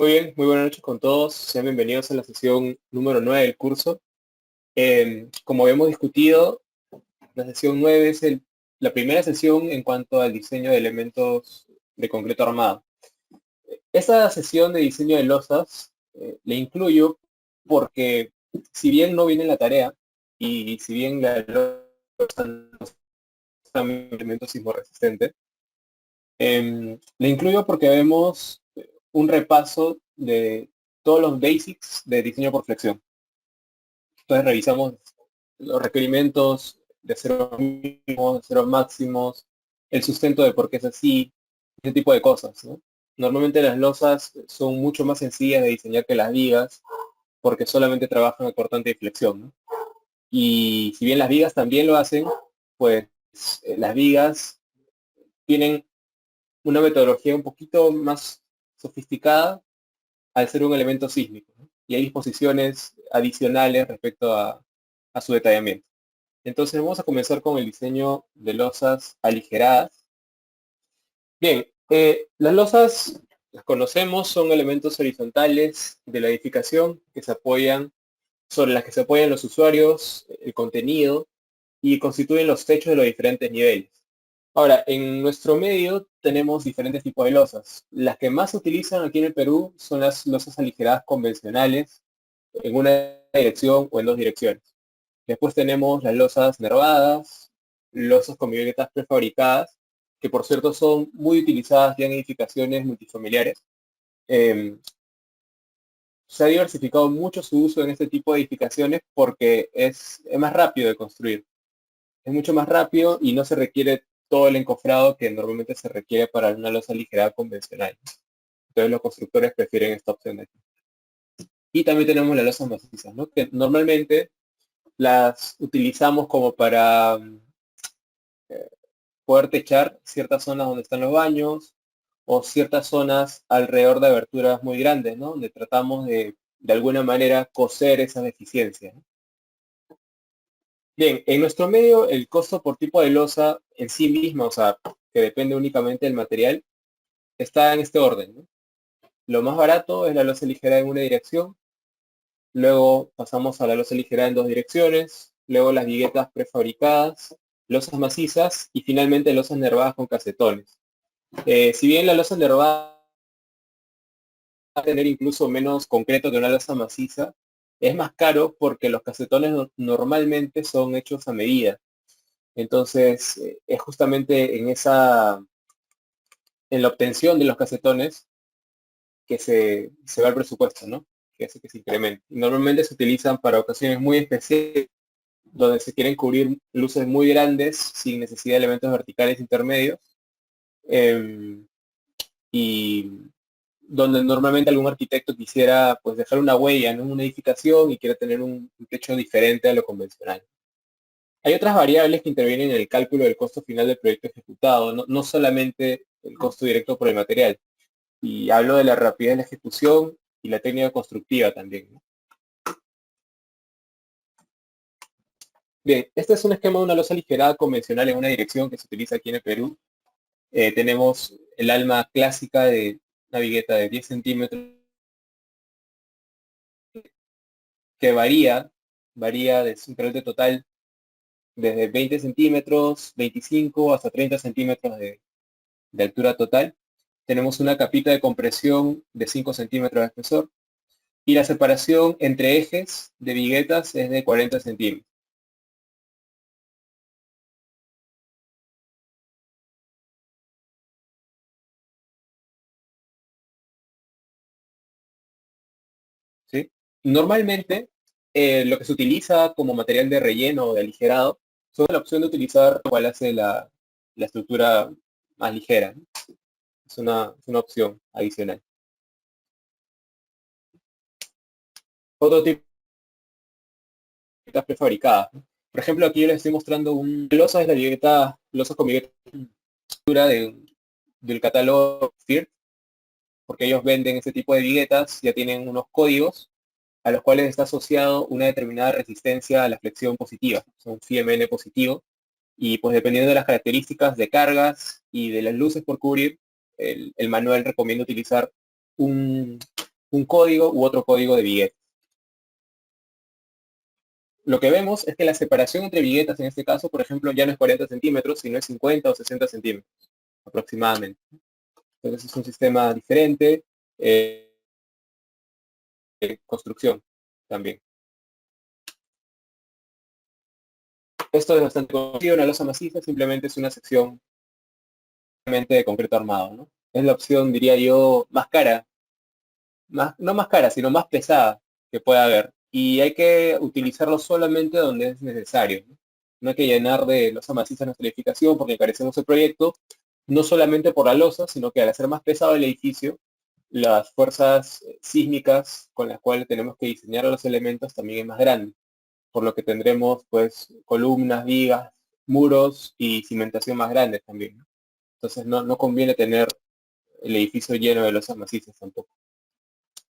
Muy bien, muy buenas noches con todos. Sean bienvenidos a la sesión número 9 del curso. Como habíamos discutido, la sesión 9 es la primera sesión en cuanto al diseño de elementos de concreto armado. Esta sesión de diseño de losas le incluyo porque si bien no viene en la tarea y si bien la losa no es un elemento sismorresistente, le incluyo porque vemos un repaso de todos los basics de diseño por flexión. Entonces revisamos los requerimientos de cero mínimos, de cero máximos, el sustento de por qué es así, ese tipo de cosas, ¿no? Normalmente las losas son mucho más sencillas de diseñar que las vigas porque solamente trabajan a cortante y flexión, ¿no? Y si bien las vigas también lo hacen, pues las vigas tienen una metodología un poquito más sofisticada al ser un elemento sísmico, ¿no? Y hay disposiciones adicionales respecto a su detallamiento. Entonces vamos a comenzar con el diseño de losas aligeradas. Bien, las losas las conocemos, son elementos horizontales de la edificación que se apoyan, sobre las que se apoyan los usuarios, el contenido y constituyen los techos de los diferentes niveles. Ahora, en nuestro medio tenemos diferentes tipos de losas. Las que más se utilizan aquí en el Perú son las losas aligeradas convencionales en una dirección o en dos direcciones. Después tenemos las losas nervadas, losas con violetas prefabricadas, que por cierto son muy utilizadas ya en edificaciones multifamiliares. Eh, Se ha diversificado mucho su uso en este tipo de edificaciones porque es más rápido de construir. Es mucho más rápido y no se requiere todo el encofrado que normalmente se requiere para una losa aligerada convencional. Entonces los constructores prefieren esta opción de aquí. Y también tenemos las losas macizas, ¿no? Que normalmente las utilizamos como para poder techar ciertas zonas donde están los baños o ciertas zonas alrededor de aberturas muy grandes, ¿no? Donde tratamos de alguna manera coser esas deficiencias, ¿no? Bien, en nuestro medio el costo por tipo de losa en sí misma, o sea, que depende únicamente del material, está en este orden, ¿no? Lo más barato es la losa ligera en una dirección, luego pasamos a la losa ligera en dos direcciones, luego las viguetas prefabricadas, losas macizas y finalmente losas nervadas con casetones. Si bien la losa nervada va a tener incluso menos concreto que una losa maciza, es más caro porque los casetones normalmente son hechos a medida. Entonces, es justamente en la obtención de los casetones que se va el presupuesto, ¿no? Que hace que se incremente. Y normalmente se utilizan para ocasiones muy especiales, donde se quieren cubrir luces muy grandes sin necesidad de elementos verticales intermedios. Eh, y donde normalmente algún arquitecto quisiera pues dejar una huella en una edificación y quiere tener un techo diferente a lo convencional. Hay otras variables que intervienen en el cálculo del costo final del proyecto ejecutado, no solamente el costo directo por el material. Y hablo de la rapidez de la ejecución y la técnica constructiva también, ¿no? Bien, este es un esquema de una losa aligerada convencional en una dirección que se utiliza aquí en el Perú. Tenemos el alma clásica de una vigueta de 10 centímetros que varía de su de total desde 20 centímetros, 25 hasta 30 centímetros de altura total. Tenemos una capita de compresión de 5 centímetros de espesor y la separación entre ejes de viguetas es de 40 centímetros. ¿Sí? Normalmente, lo que se utiliza como material de relleno o de aligerado son la opción de utilizar cual hace la estructura más ligera, ¿no? Es una opción adicional. Otro tipo de prefabricadas, ¿no? Por ejemplo, aquí yo les estoy mostrando un losa, es la vigueta, losa con vigueta del catálogo FIRT, porque ellos venden ese tipo de viguetas, ya tienen unos códigos a los cuales está asociado una determinada resistencia a la flexión positiva, son FIMN positivo, y pues dependiendo de las características de cargas y de las luces por cubrir, el manual recomienda utilizar un, un código u otro código de viguetas. Lo que vemos es que la separación entre viguetas en este caso, por ejemplo, ya no es 40 centímetros, sino es 50 o 60 centímetros aproximadamente. Entonces es un sistema diferente, construcción también. Esto es bastante conocido, una losa maciza simplemente es una sección de concreto armado, ¿no? Es la opción, diría yo, más cara, no más cara, sino más pesada que pueda haber. Y hay que utilizarlo solamente donde es necesario, ¿no? No hay que llenar de losa maciza nuestra edificación porque encarecemos el proyecto, no solamente por la losa, sino que al hacer más pesado el edificio, las fuerzas sísmicas con las cuales tenemos que diseñar los elementos también es más grande, por lo que tendremos pues columnas, vigas, muros y cimentación más grandes también, ¿no? Entonces no conviene tener el edificio lleno de losas macizas tampoco.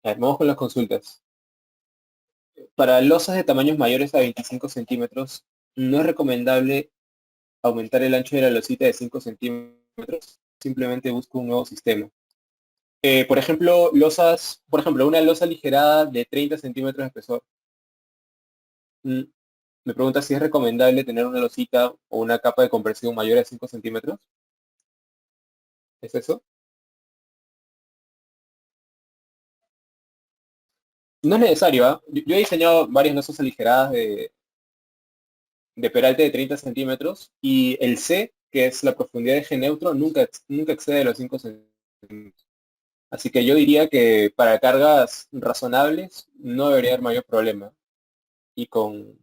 A ver, vamos con las consultas. Para losas de tamaños mayores a 25 centímetros, no es recomendable aumentar el ancho de la losita de 5 centímetros. Simplemente busco un nuevo sistema. Por ejemplo, una losa aligerada de 30 centímetros de espesor. Me pregunta si es recomendable tener una losita o una capa de compresión mayor a 5 centímetros. ¿Es eso? No es necesario, ¿ah? Yo he diseñado varias losas aligeradas de peralte de 30 centímetros y el C, que es la profundidad de eje neutro, nunca excede los 5 centímetros. Así que yo diría que para cargas razonables no debería haber mayor problema. Y con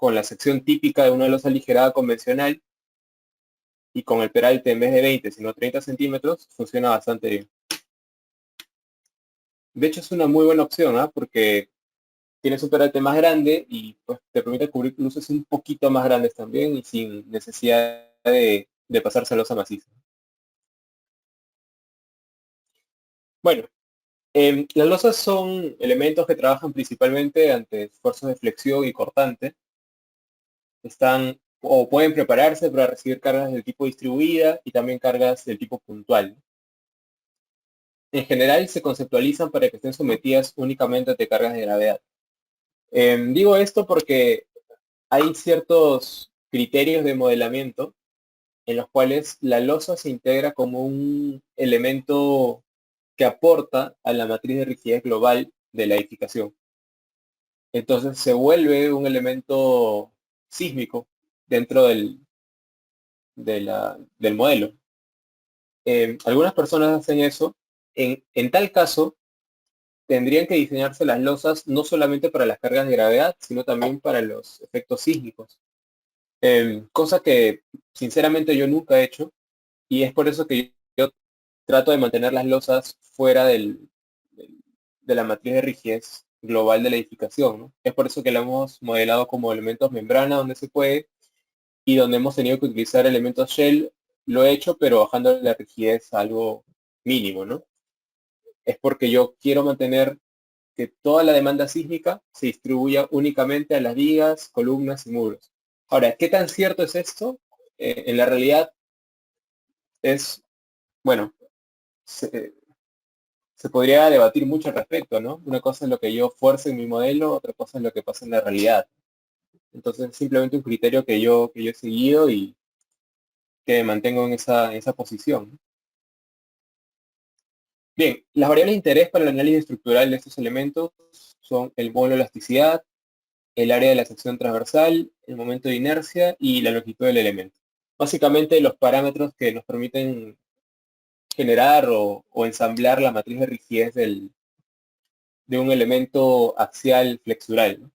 la sección típica de una losa aligerada convencional y con el peralte en vez de 20, sino 30 centímetros, funciona bastante bien. De hecho, es una muy buena opción, ¿ah? Porque tienes un peralte más grande y pues te permite cubrir luces un poquito más grandes también y sin necesidad de pasarse a losa maciza. Bueno, las losas son elementos que trabajan principalmente ante esfuerzos de flexión y cortante. Están o pueden prepararse para recibir cargas del tipo distribuida y también cargas del tipo puntual. En general se conceptualizan para que estén sometidas únicamente ante cargas de gravedad. Digo esto porque hay ciertos criterios de modelamiento en los cuales la losa se integra como un elemento que aporta a la matriz de rigidez global de la edificación. Entonces se vuelve un elemento sísmico dentro del modelo. Algunas personas hacen eso. En tal caso, tendrían que diseñarse las losas no solamente para las cargas de gravedad, sino también para los efectos sísmicos. Cosa que sinceramente yo nunca he hecho y es por eso que yo trato de mantener las losas fuera de la matriz de rigidez global de la edificación, ¿no? Es por eso que la hemos modelado como elementos membrana donde se puede y donde hemos tenido que utilizar elementos shell, lo he hecho, pero bajando la rigidez a algo mínimo, ¿no? Es porque yo quiero mantener que toda la demanda sísmica se distribuya únicamente a las vigas, columnas y muros. Ahora, ¿qué tan cierto es esto? En la realidad es, bueno, se podría debatir mucho al respecto, ¿no? Una cosa es lo que yo fuerce en mi modelo, otra cosa es lo que pasa en la realidad. Entonces, simplemente un criterio que yo he seguido y que me mantengo en esa posición. Bien, las variables de interés para el análisis estructural de estos elementos son el módulo de elasticidad, el área de la sección transversal, el momento de inercia y la longitud del elemento. Básicamente los parámetros que nos permiten generar o ensamblar la matriz de rigidez de un elemento axial flexural, ¿no?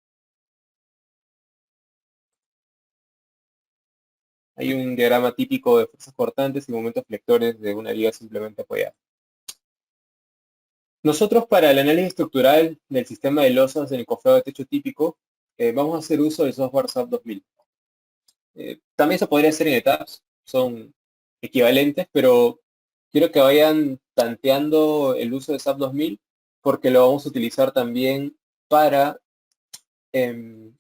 Hay un diagrama típico de fuerzas cortantes y momentos flectores de una viga simplemente apoyada. Nosotros para el análisis estructural del sistema de losas en el cofrado de techo típico, vamos a hacer uso del software SAP 2000. También se podría hacer en etapas, son equivalentes, pero quiero que vayan tanteando el uso de SAP 2000 porque lo vamos a utilizar también para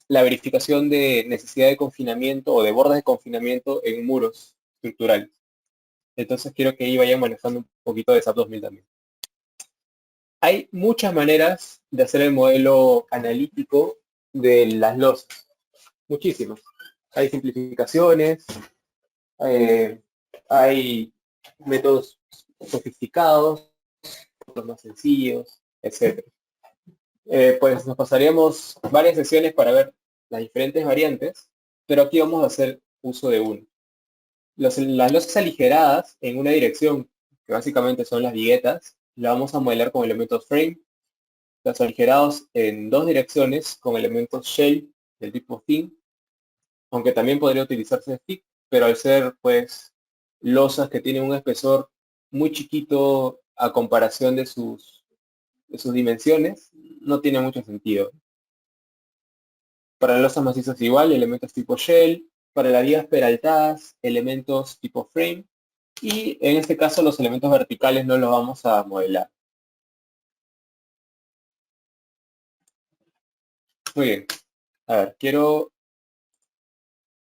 la verificación de necesidad de confinamiento o de bordes de confinamiento en muros estructurales. Entonces quiero que ahí vayan manejando un poquito de SAP 2000 también. Hay muchas maneras de hacer el modelo analítico de las losas, muchísimas. Hay simplificaciones, eh, hay métodos sofisticados, otros más sencillos, etc. Pues nos pasaríamos varias sesiones para ver las diferentes variantes, pero aquí vamos a hacer uso de uno. Las losas aligeradas en una dirección, que básicamente son las viguetas, la vamos a modelar con elementos frame. Los aligerados en dos direcciones con elementos shell del tipo thin, aunque también podría utilizarse stick, pero al ser pues losas que tienen un espesor muy chiquito a comparación de sus dimensiones, no tiene mucho sentido. Para losas macizas igual, elementos tipo shell, para las vigas peraltadas, elementos tipo frame, y en este caso los elementos verticales no los vamos a modelar. Muy bien. A ver, quiero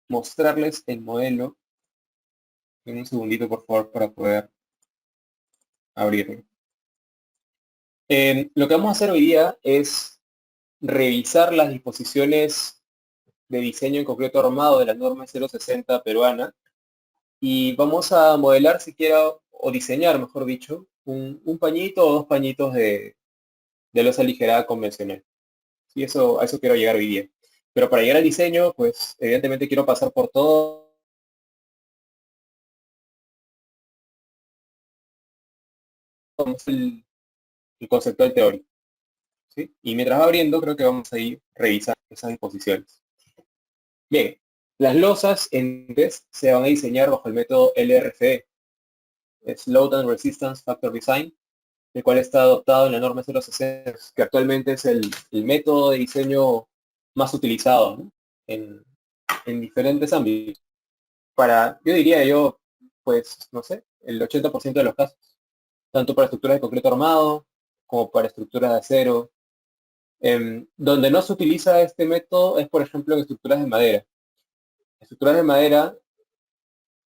mostrarles el modelo. En un segundito, por favor, para poder abrirlo. Lo que vamos a hacer hoy día es revisar las disposiciones de diseño en concreto armado de la norma 060 peruana y vamos a modelar siquiera, o diseñar, mejor dicho, un pañito o dos pañitos de losa aligerada convencional. Y eso, a eso quiero llegar hoy día. Pero para llegar al diseño, pues evidentemente quiero pasar por todo el conceptual teórico. ¿Sí? Y mientras va abriendo, creo que vamos a ir revisando esas disposiciones. Bien, las losas en test se van a diseñar bajo el método LRFE, es Load and Resistance Factor Design, el cual está adoptado en la norma 060, que actualmente es el método de diseño más utilizado, ¿no? en diferentes ámbitos. Yo diría yo, pues, no sé, el 80% de los casos, tanto para estructuras de concreto armado, como para estructuras de acero. Donde no se utiliza este método es, por ejemplo, en estructuras de madera. Estructuras de madera,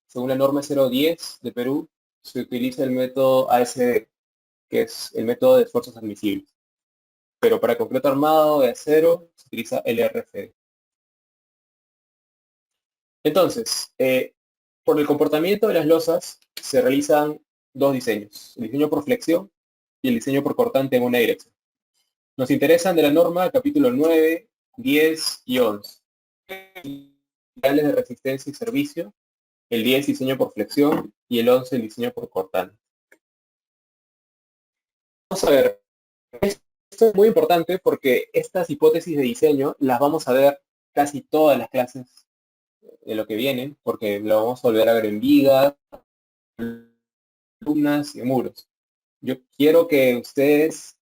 según la norma 010 de Perú, se utiliza el método ASD, que es el método de esfuerzos admisibles. Pero para concreto armado de acero se utiliza LRFD. Entonces, por el comportamiento de las losas se realizan dos diseños, el diseño por flexión y el diseño por cortante en una dirección. Nos interesan de la norma el capítulo 9, 10 y 11. De resistencia y servicio, el 10 diseño por flexión y el 11 el diseño por cortante. Vamos a ver, esto es muy importante porque estas hipótesis de diseño las vamos a ver casi todas las clases de lo que vienen, porque lo vamos a volver a ver en vigas, columnas y muros. Yo quiero que ustedes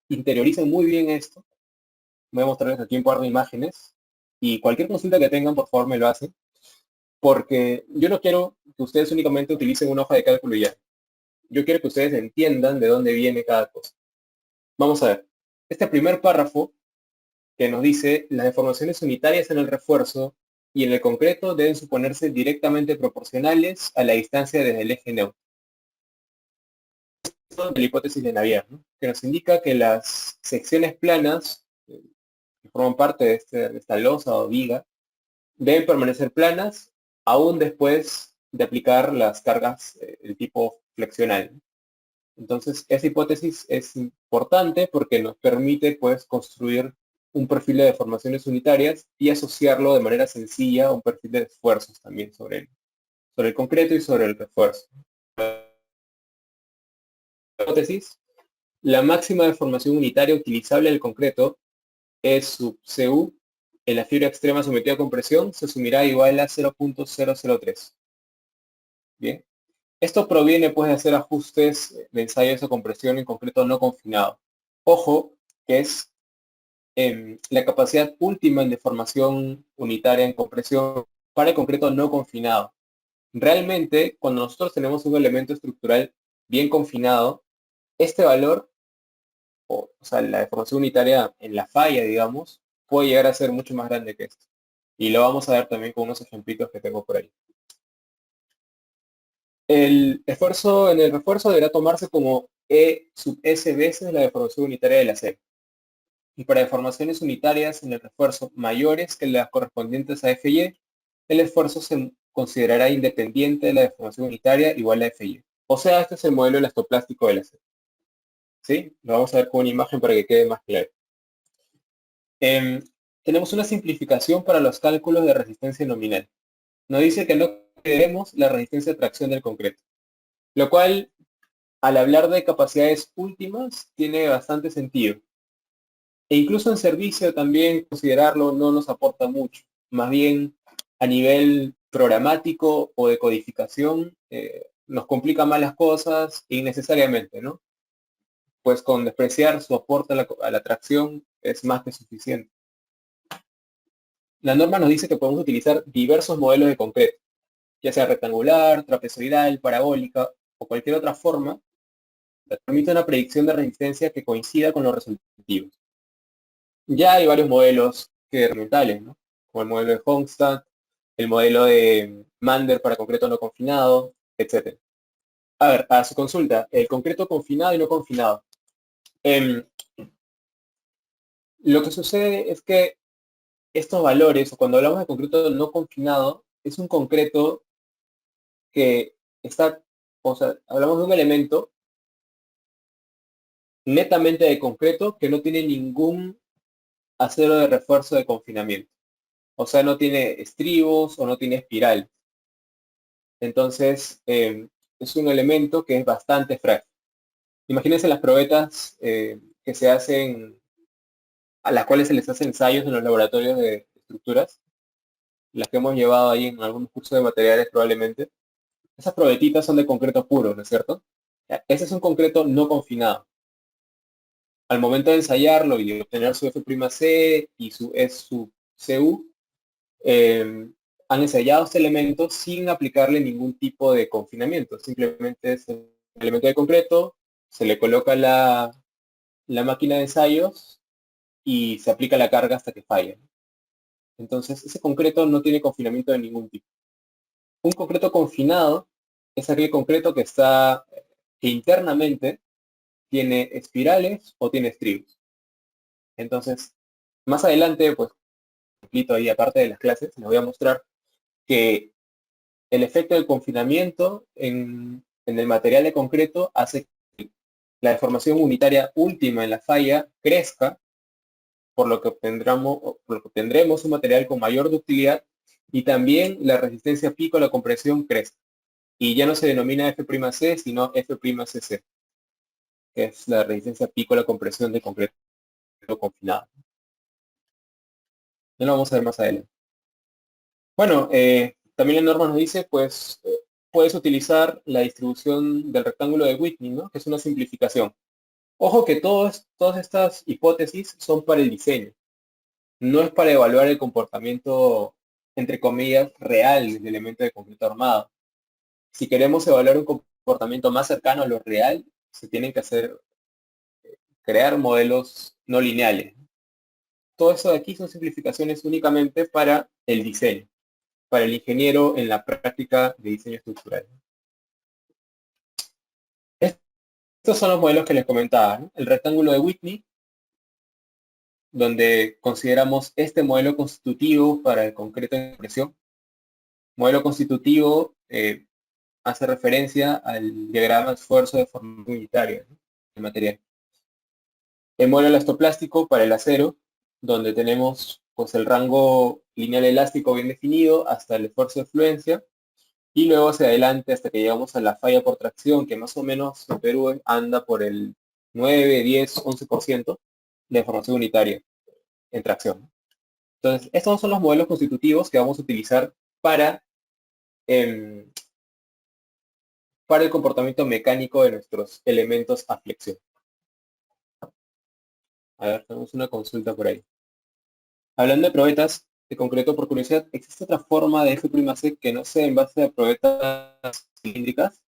interioricen muy bien esto. Voy a mostrarles aquí un par de imágenes y cualquier consulta que tengan, por favor, me lo hacen, porque yo no quiero que ustedes únicamente utilicen una hoja de cálculo y ya. Yo quiero que ustedes entiendan de dónde viene cada cosa. Vamos a ver. Este primer párrafo que nos dice las deformaciones unitarias en el refuerzo y en el concreto deben suponerse directamente proporcionales a la distancia desde el eje neutro. Esto es la hipótesis de Navier, ¿no? Que nos indica que las secciones planas que forman parte de esta losa o viga deben permanecer planas aún después de aplicar las cargas del tipo flexional. Entonces, esa hipótesis es importante porque nos permite pues, construir un perfil de deformaciones unitarias y asociarlo de manera sencilla a un perfil de esfuerzos también sobre el concreto y sobre el refuerzo. Hipótesis, la máxima deformación unitaria utilizable del concreto es sub CU en la fibra extrema sometida a compresión se asumirá igual a 0.003. Bien. Esto proviene pues de hacer ajustes de ensayos de compresión en concreto no confinado. Ojo, que es la capacidad última en deformación unitaria en compresión para el concreto no confinado. Realmente, cuando nosotros tenemos un elemento estructural bien confinado, este valor, o sea, la deformación unitaria en la falla, digamos, puede llegar a ser mucho más grande que esto. Y lo vamos a ver también con unos ejemplitos que tengo por ahí. El esfuerzo en el refuerzo deberá tomarse como E sub S veces la deformación unitaria del acero. Y para deformaciones unitarias en el refuerzo mayores que las correspondientes a FY, el esfuerzo se considerará independiente de la deformación unitaria igual a FY. O sea, este es el modelo elastoplástico del acero. ¿Sí? Lo vamos a ver con una imagen para que quede más claro. Tenemos una simplificación para los cálculos de resistencia nominal. Nos dice que no queremos la resistencia de tracción del concreto, lo cual, al hablar de capacidades últimas, tiene bastante sentido. E incluso en servicio también considerarlo no nos aporta mucho. Más bien, a nivel programático o de codificación, nos complica más las cosas innecesariamente, ¿no? Pues con despreciar su aporte a la tracción es más que suficiente. La norma nos dice que podemos utilizar diversos modelos de concreto, ya sea rectangular, trapezoidal, parabólica o cualquier otra forma que permita una predicción de resistencia que coincida con los resultados. Ya hay varios modelos que herramientales, ¿no? Como el modelo de Hongstad, el modelo de Mander para concreto no confinado, etc. A ver, a su consulta, el concreto confinado y no confinado. Lo que sucede es que estos valores, o cuando hablamos de concreto no confinado, es un concreto que está, o sea, hablamos de un elemento netamente de concreto que no tiene ningún acero de refuerzo de confinamiento. O sea, no tiene estribos o no tiene espiral. Entonces, es un elemento que es bastante frágil. Imagínense las probetas que se hacen, a las cuales se les hacen ensayos en los laboratorios de estructuras, las que hemos llevado ahí en algunos cursos de materiales probablemente. Esas probetitas son de concreto puro, ¿no es cierto? Ese es un concreto no confinado. Al momento de ensayarlo y de obtener su F'C y su S sub Cu, han ensayado este elemento sin aplicarle ningún tipo de confinamiento. Simplemente es un elemento de concreto, se le coloca la máquina de ensayos y se aplica la carga hasta que falla. Entonces, ese concreto no tiene confinamiento de ningún tipo. Un concreto confinado es aquel concreto que está, que internamente tiene espirales o tiene estribos. Entonces, más adelante, pues, ahí aparte de las clases, les voy a mostrar que el efecto del confinamiento en el material de concreto hace que la deformación unitaria última en la falla crezca, por lo que obtendremos un material con mayor ductilidad y también la resistencia pico a la compresión crezca. Y ya no se denomina F'C, sino F'CC, que es la resistencia pico a la compresión de concreto confinado. Ya lo vamos a ver más adelante. Bueno, también la norma nos dice, pues, puedes utilizar la distribución del rectángulo de Whitney, ¿no? Que es una simplificación. Ojo que todas estas hipótesis son para el diseño. No es para evaluar el comportamiento, entre comillas, real del elemento de concreto armado. Si queremos evaluar un comportamiento más cercano a lo real, se tienen que crear modelos no lineales. Todo eso de aquí son simplificaciones únicamente para el diseño, para el ingeniero en la práctica de diseño estructural. Estos son los modelos que les comentaba, ¿no? El rectángulo de Whitney, donde consideramos este modelo constitutivo para el concreto de presión. Modelo constitutivo hace referencia al diagrama de esfuerzo de forma unitaria, ¿no? El material. El modelo elastoplástico para el acero, donde tenemos pues el rango lineal elástico bien definido hasta el esfuerzo de fluencia y luego hacia adelante hasta que llegamos a la falla por tracción, que más o menos en Perú anda por el 9, 10, 11% de deformación unitaria en tracción. Entonces, estos son los modelos constitutivos que vamos a utilizar em, para el comportamiento mecánico de nuestros elementos a flexión. A ver, tenemos una consulta por ahí. Hablando de probetas, de concreto, por curiosidad, ¿existe otra forma de F'C que no sea en base a probetas cilíndricas?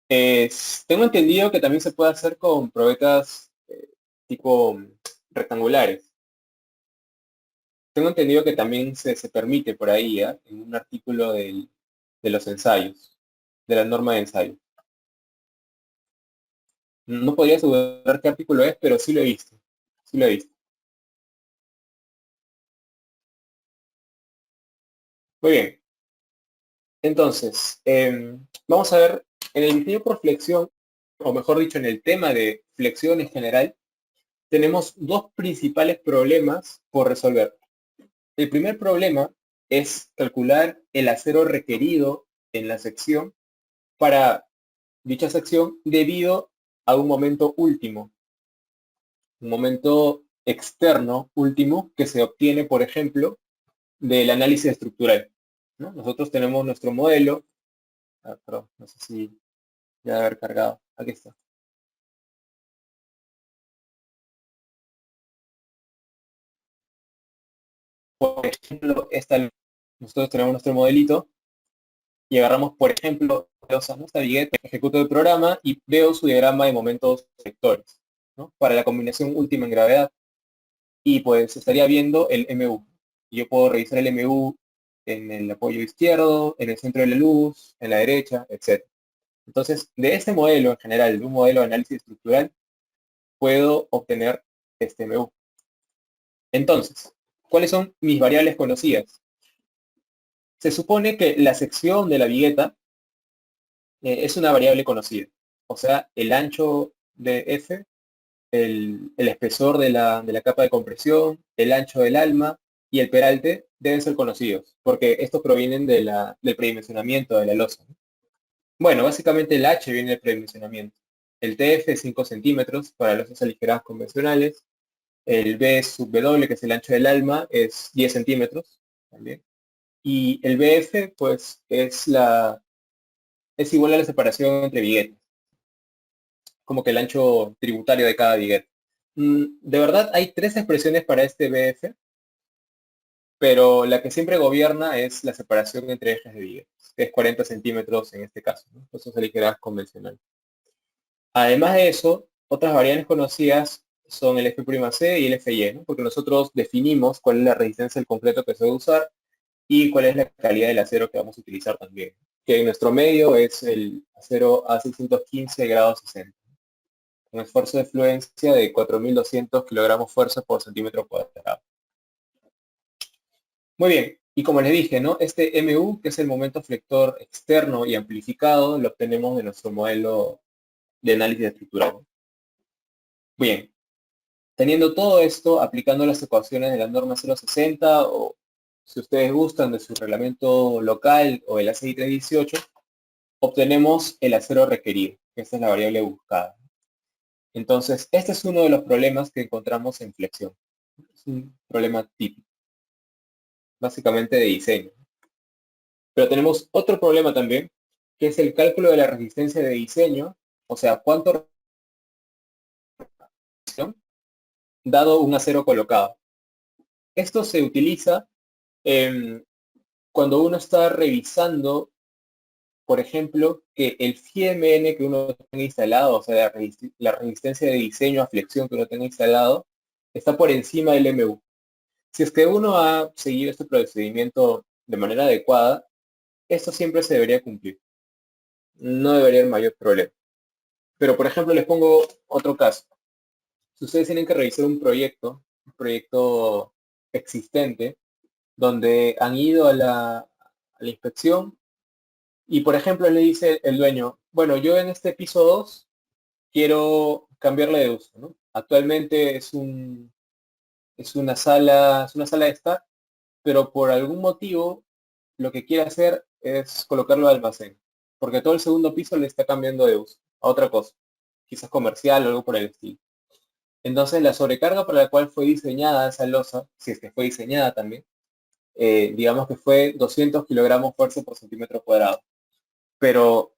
Tengo entendido que también se puede hacer con probetas tipo rectangulares. Tengo entendido que también se permite por ahí, ¿eh? En un artículo de los ensayos, de la norma de ensayo. No podría asegurar qué artículo es, pero sí lo he visto. Sí lo he visto. Muy bien. Entonces, vamos a ver, en el diseño por flexión, o mejor dicho, en el tema de flexión en general, tenemos dos principales problemas por resolver. El primer problema es calcular el acero requerido en la sección para dicha sección debido a un momento último, un momento externo último que se obtiene, por ejemplo, del análisis estructural, ¿no? Nosotros tenemos nuestro modelo, perdón, no sé si ya debe haber cargado, aquí está. Por ejemplo, nosotros tenemos nuestro modelito y agarramos, por ejemplo, esta vigueta, ejecuto el programa y veo su diagrama de momentos sectores, ¿no? Para la combinación última en gravedad. Y pues estaría viendo el MU. Y yo puedo revisar el MU en el apoyo izquierdo, en el centro de la luz, en la derecha, etc. Entonces, de este modelo en general, de un modelo de análisis estructural, puedo obtener este MU. Entonces, ¿cuáles son mis variables conocidas? Se supone que la sección de la vigueta es una variable conocida. O sea, el ancho de F, el espesor de la capa de compresión, el ancho del alma y el peralte deben ser conocidos, porque estos provienen del predimensionamiento de la losa. Bueno, básicamente el H viene del predimensionamiento. El TF es 5 centímetros para losas aligeradas convencionales. El B sub W, que es el ancho del alma, es 10 centímetros también. Y el BF, pues, es igual a la separación entre viguetas, como que el ancho tributario de cada vigueta. De verdad, hay tres expresiones para este BF, pero la que siempre gobierna es la separación entre ejes de viguetas, que es 40 centímetros en este caso, ¿no? Losas aligeradas convencionales. Además de eso, otras variables conocidas son el F'C y el Fy, ¿no? Porque nosotros definimos cuál es la resistencia del concreto que se va a usar y cuál es la calidad del acero que vamos a utilizar también. Que en nuestro medio es el acero A615 grados 60, un esfuerzo de fluencia de 4.200 kilogramos fuerza por centímetro cuadrado. Muy bien, y como les dije, ¿no? Este MU, que es el momento flector externo y amplificado, lo obtenemos de nuestro modelo de análisis estructural. Bien, teniendo todo esto, aplicando las ecuaciones de la norma 060 o si ustedes gustan de su reglamento local o el ACI 318, obtenemos el acero requerido, que esta es la variable buscada. Entonces, este es uno de los problemas que encontramos en flexión. Es un problema típico, básicamente de diseño. Pero tenemos otro problema también, que es el cálculo de la resistencia de diseño, o sea, cuánto resistencia dado un acero colocado. Esto se utiliza cuando uno está revisando, por ejemplo, que el FIMN que uno tenga instalado, o sea, la resistencia de diseño a flexión que uno tenga instalado, está por encima del MU. Si es que uno ha seguido este procedimiento de manera adecuada, esto siempre se debería cumplir. No debería haber mayor problema. Pero, por ejemplo, les pongo otro caso. Si ustedes tienen que revisar un proyecto existente, donde han ido a la inspección y, por ejemplo, le dice el dueño, bueno, yo en este piso 2 quiero cambiarle de uso, ¿no? Actualmente es una sala de estar, pero por algún motivo lo que quiere hacer es colocarlo de almacén, porque todo el segundo piso le está cambiando de uso a otra cosa, quizás comercial o algo por el estilo. Entonces la sobrecarga para la cual fue diseñada esa losa, si es que fue diseñada también, digamos que fue 200 kilogramos fuerza por centímetro cuadrado. Pero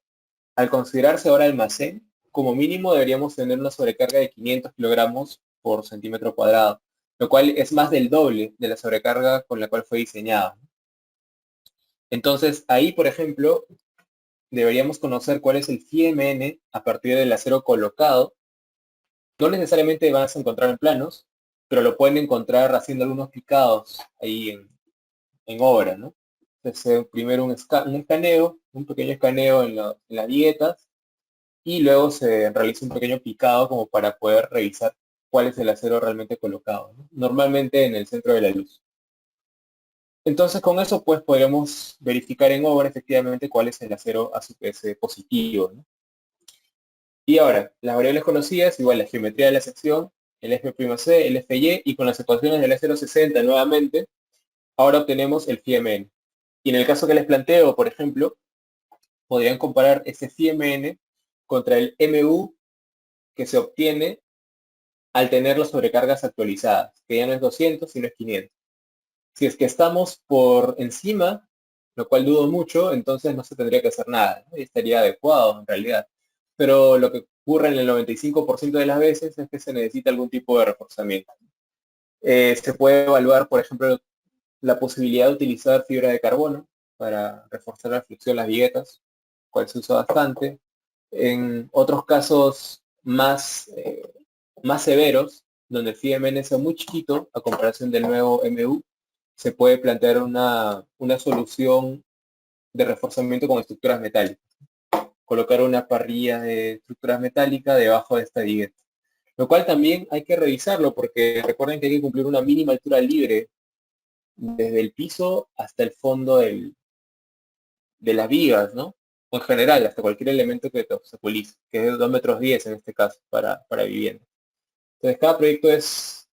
al considerarse ahora almacén, como mínimo deberíamos tener una sobrecarga de 500 kilogramos por centímetro cuadrado, lo cual es más del doble de la sobrecarga con la cual fue diseñada. Entonces ahí, por ejemplo, deberíamos conocer cuál es el FIMN a partir del acero colocado. No necesariamente vas a encontrar en planos, pero lo pueden encontrar haciendo algunos picados ahí en obra, ¿no? Entonces, primero un escaneo, un pequeño escaneo en las dietas, y luego se realiza un pequeño picado como para poder revisar cuál es el acero realmente colocado, ¿no? Normalmente en el centro de la luz. Entonces con eso pues podremos verificar en obra efectivamente cuál es el acero a su vez positivo, ¿no? Y ahora, las variables conocidas, igual la geometría de la sección, el F'C, el Fy, y con las ecuaciones del E060 nuevamente, ahora obtenemos el Φm. Y en el caso que les planteo, por ejemplo, podrían comparar ese Φm contra el Mu que se obtiene al tener las sobrecargas actualizadas, que ya no es 200, sino es 500. Si es que estamos por encima, lo cual dudo mucho, entonces no se tendría que hacer nada, ¿no? Y estaría adecuado en realidad. Pero lo que ocurre en el 95% de las veces es que se necesita algún tipo de reforzamiento. Se puede evaluar, por ejemplo, la posibilidad de utilizar fibra de carbono para reforzar la fricción de las viguetas, cual se usa bastante. En otros casos más severos, donde el Φmn es muy chiquito a comparación del nuevo Mu, se puede plantear una solución de reforzamiento con estructuras metálicas. Colocar una parrilla de estructuras metálicas debajo de esta vigueta. Lo cual también hay que revisarlo porque recuerden que hay que cumplir una mínima altura libre desde el piso hasta el fondo de las vigas, ¿no? O en general, hasta cualquier elemento que se obstaculice, que es 2,10 metros en este caso para vivienda. Entonces cada proyecto es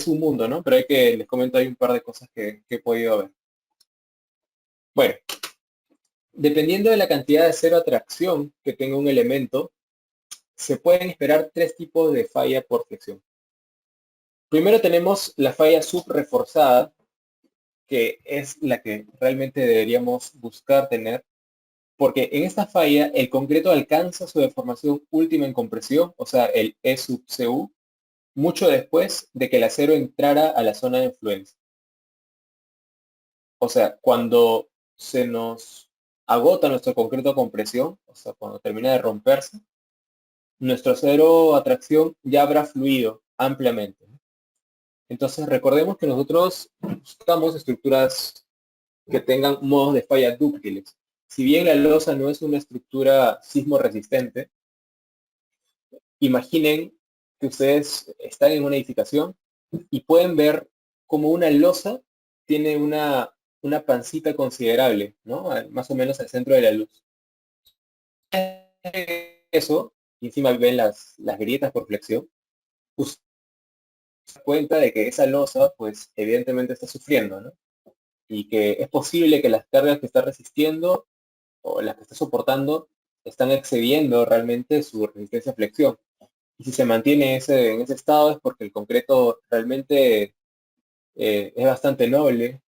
un mundo, ¿no? Pero les comento ahí un par de cosas que he podido ver. Bueno, dependiendo de la cantidad de cero atracción que tenga un elemento, se pueden esperar tres tipos de falla por flexión. Primero tenemos la falla subreforzada, que es la que realmente deberíamos buscar tener, porque en esta falla el concreto alcanza su deformación última en compresión, o sea, el E sub Cu, mucho después de que el acero entrara a la zona de influencia. O sea, cuando se nos agota nuestro concreto a compresión, o sea, cuando termina de romperse, nuestro acero a tracción ya habrá fluido ampliamente. Entonces recordemos que nosotros buscamos estructuras que tengan modos de falla dúctiles. Si bien la losa no es una estructura sismo resistente, imaginen que ustedes están en una edificación y pueden ver como una losa tiene una pancita considerable, ¿no? Más o menos al centro de la luz. Eso, y encima ven las grietas por flexión, usted se da cuenta de que esa losa, pues evidentemente está sufriendo, ¿no? Y que es posible que las cargas que está resistiendo o las que está soportando están excediendo realmente su resistencia a flexión. Y si se mantiene en ese estado es porque el concreto realmente es bastante noble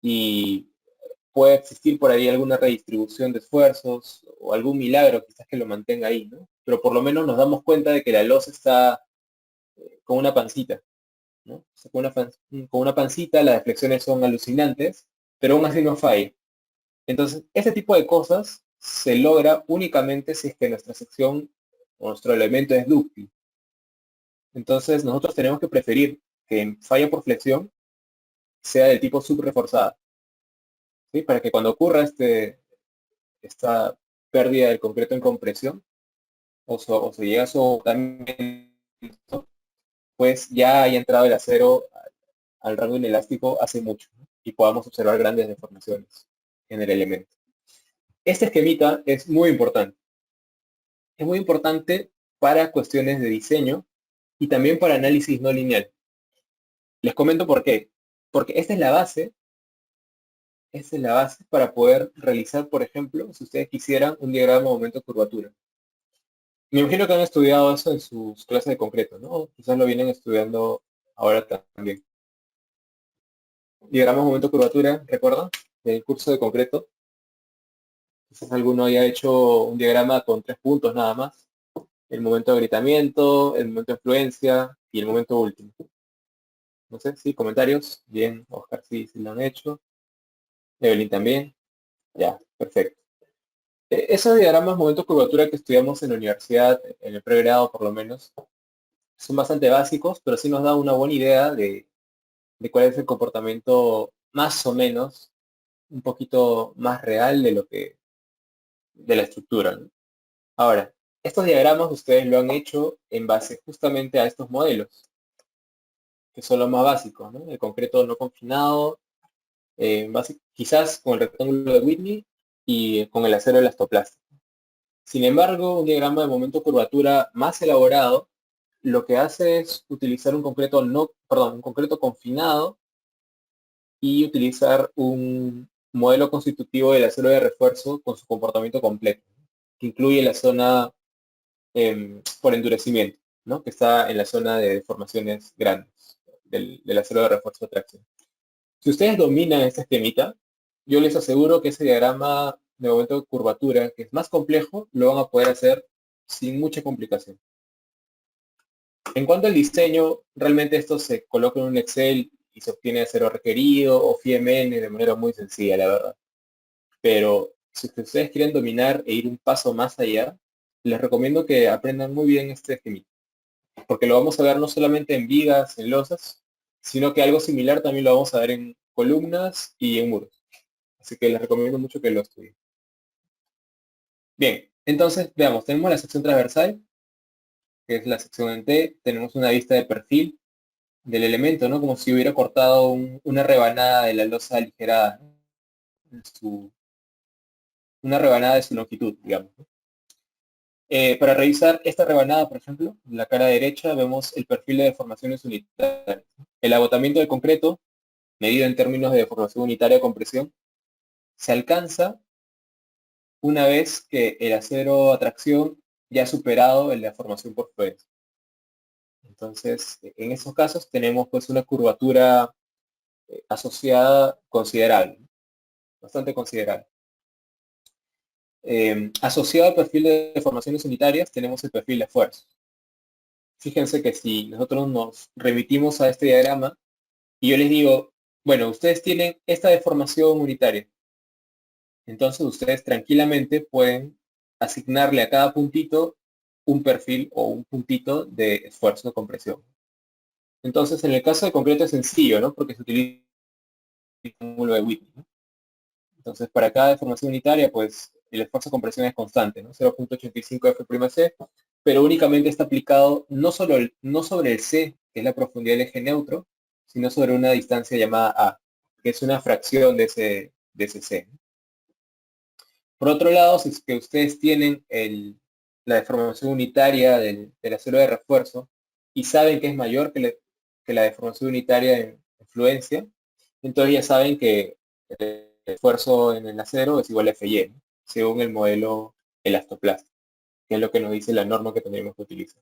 y puede existir por ahí alguna redistribución de esfuerzos o algún milagro quizás que lo mantenga ahí, ¿no? Pero por lo menos nos damos cuenta de que la losa está con una pancita, ¿no? O sea, con una pancita, las deflexiones son alucinantes, pero aún así no falla. Entonces, este tipo de cosas se logra únicamente si es que nuestra sección o nuestro elemento es dúctil. Entonces, nosotros tenemos que preferir que en falla por flexión sea del tipo subreforzada, ¿sí? Para que cuando ocurra esta pérdida del concreto en compresión o se llega a su agotamiento, pues ya haya entrado el acero al rango inelástico hace mucho, ¿no? Y podamos observar grandes deformaciones en el elemento. Este esquemita es muy importante. Es muy importante para cuestiones de diseño y también para análisis no lineal. Les comento por qué. Porque esta es la base para poder realizar, por ejemplo, si ustedes quisieran un diagrama momento-curvatura. Me imagino que han estudiado eso en sus clases de concreto, ¿no? Quizás lo vienen estudiando ahora también. Diagrama momento-curvatura, ¿recuerdan? Del curso de concreto. Quizás alguno haya hecho un diagrama con 3 puntos nada más. El momento de agrietamiento, el momento de influencia y el momento último. No sé, sí, comentarios. Bien, Oscar sí lo han hecho. Evelyn también. Ya, perfecto. Esos diagramas momento curvatura que estudiamos en la universidad, en el pregrado por lo menos, son bastante básicos, pero sí nos da una buena idea de cuál es el comportamiento más o menos, un poquito más real de la estructura, ¿no? Ahora, Estos diagramas ustedes lo han hecho en base justamente a estos modelos, que son los más básicos, ¿no? El concreto no confinado, quizás con el rectángulo de Whitney y con el acero elastoplástico. Sin embargo, un diagrama de momento curvatura más elaborado lo que hace es utilizar un concreto confinado y utilizar un modelo constitutivo del acero de refuerzo con su comportamiento completo, que incluye la zona por endurecimiento, ¿no? Que está en la zona de deformaciones grandes del acero de refuerzo de tracción. Si ustedes dominan este esquemita, yo les aseguro que ese diagrama de momento de curvatura, que es más complejo, lo van a poder hacer sin mucha complicación. En cuanto al diseño, realmente esto se coloca en un Excel y se obtiene acero requerido o FIMN de manera muy sencilla, la verdad. Pero si ustedes quieren dominar e ir un paso más allá, les recomiendo que aprendan muy bien este esquemita, porque lo vamos a ver no solamente en vigas, en losas, sino que algo similar también lo vamos a ver en columnas y en muros. Así que les recomiendo mucho que lo estudien. Bien, entonces veamos, tenemos la sección transversal, que es la sección en T, tenemos una vista de perfil del elemento, ¿no? Como si hubiera cortado una rebanada de la losa aligerada, ¿no? Una rebanada de su longitud, digamos, ¿no? Para revisar esta rebanada, por ejemplo, en la cara derecha vemos el perfil de deformaciones unitarias. El agotamiento del concreto, medido en términos de deformación unitaria de compresión, se alcanza una vez que el acero a tracción ya ha superado la deformación por fluencia. Entonces, en esos casos tenemos pues una curvatura asociada considerable, bastante considerable. Asociado al perfil de deformaciones unitarias tenemos el perfil de esfuerzo. Fíjense que si nosotros nos remitimos a este diagrama y yo les digo, bueno, ustedes tienen esta deformación unitaria, entonces ustedes tranquilamente pueden asignarle a cada puntito un perfil o un puntito de esfuerzo de compresión. Entonces, en el caso de concreto es sencillo, ¿no? Porque se utiliza el ángulo de Whitney, ¿no? Entonces, para cada deformación unitaria, pues el esfuerzo de compresión es constante, ¿no? 0.85 F'C, pero únicamente está aplicado no sobre el C, que es la profundidad del eje neutro, sino sobre una distancia llamada A, que es una fracción de ese C. Por otro lado, si es que ustedes tienen la deformación unitaria del acero de refuerzo y saben que es mayor que la deformación unitaria en influencia, entonces ya saben que el esfuerzo en el acero es igual a Fy, ¿no? Según el modelo elastoplástico, que es lo que nos dice la norma que tendríamos que utilizar.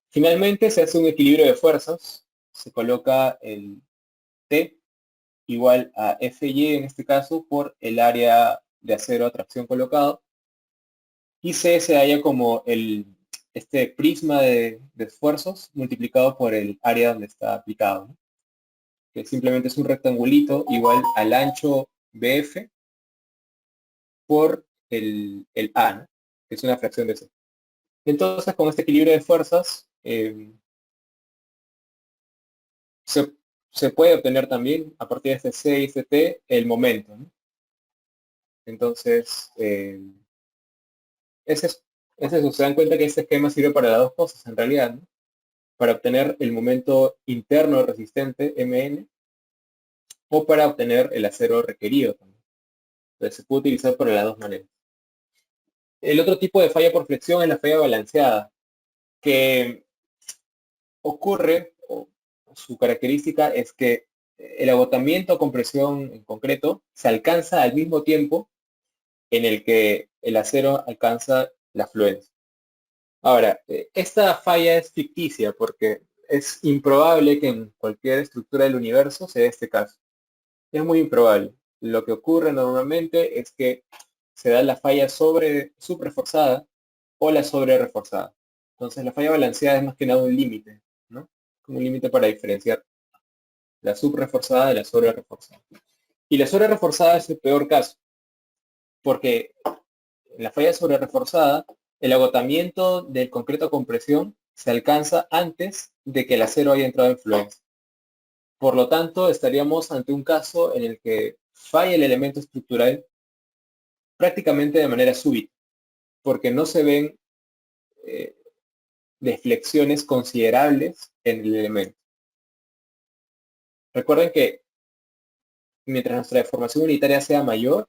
Finalmente se hace un equilibrio de fuerzas, se coloca el T igual a Fy en este caso por el área de acero a tracción colocado, y C se halla como este prisma de esfuerzos multiplicado por el área donde está aplicado, ¿no? Que simplemente es un rectangulito igual al ancho BF por el A, ¿no? Que es una fracción de C. Entonces, con este equilibrio de fuerzas, se, se puede obtener también, a partir de este C y este T, el momento, ¿no? Entonces, ese es eso. Se dan cuenta que este esquema sirve para las dos cosas, en realidad, ¿no? Para obtener el momento interno resistente, Mn, o para obtener el acero requerido también. Entonces, se puede utilizar por las dos maneras. El otro tipo de falla por flexión es la falla balanceada, que ocurre, o su característica es que el agotamiento a compresión en concreto se alcanza al mismo tiempo en el que el acero alcanza la fluencia. Ahora, esta falla es ficticia porque es improbable que en cualquier estructura del universo se dé este caso. Es muy improbable. Lo que ocurre normalmente es que se da la falla subreforzada o la sobre reforzada. Entonces la falla balanceada es más que nada un límite, ¿no? Como un límite para diferenciar la subreforzada de la sobre reforzada. Y la sobre reforzada es el peor caso, porque en la falla sobre reforzada, el agotamiento del concreto a compresión se alcanza antes de que el acero haya entrado en fluencia. Por lo tanto, estaríamos ante un caso en el que falla el elemento estructural prácticamente de manera súbita, porque no se ven deflexiones considerables en el elemento. Recuerden que mientras nuestra deformación unitaria sea mayor,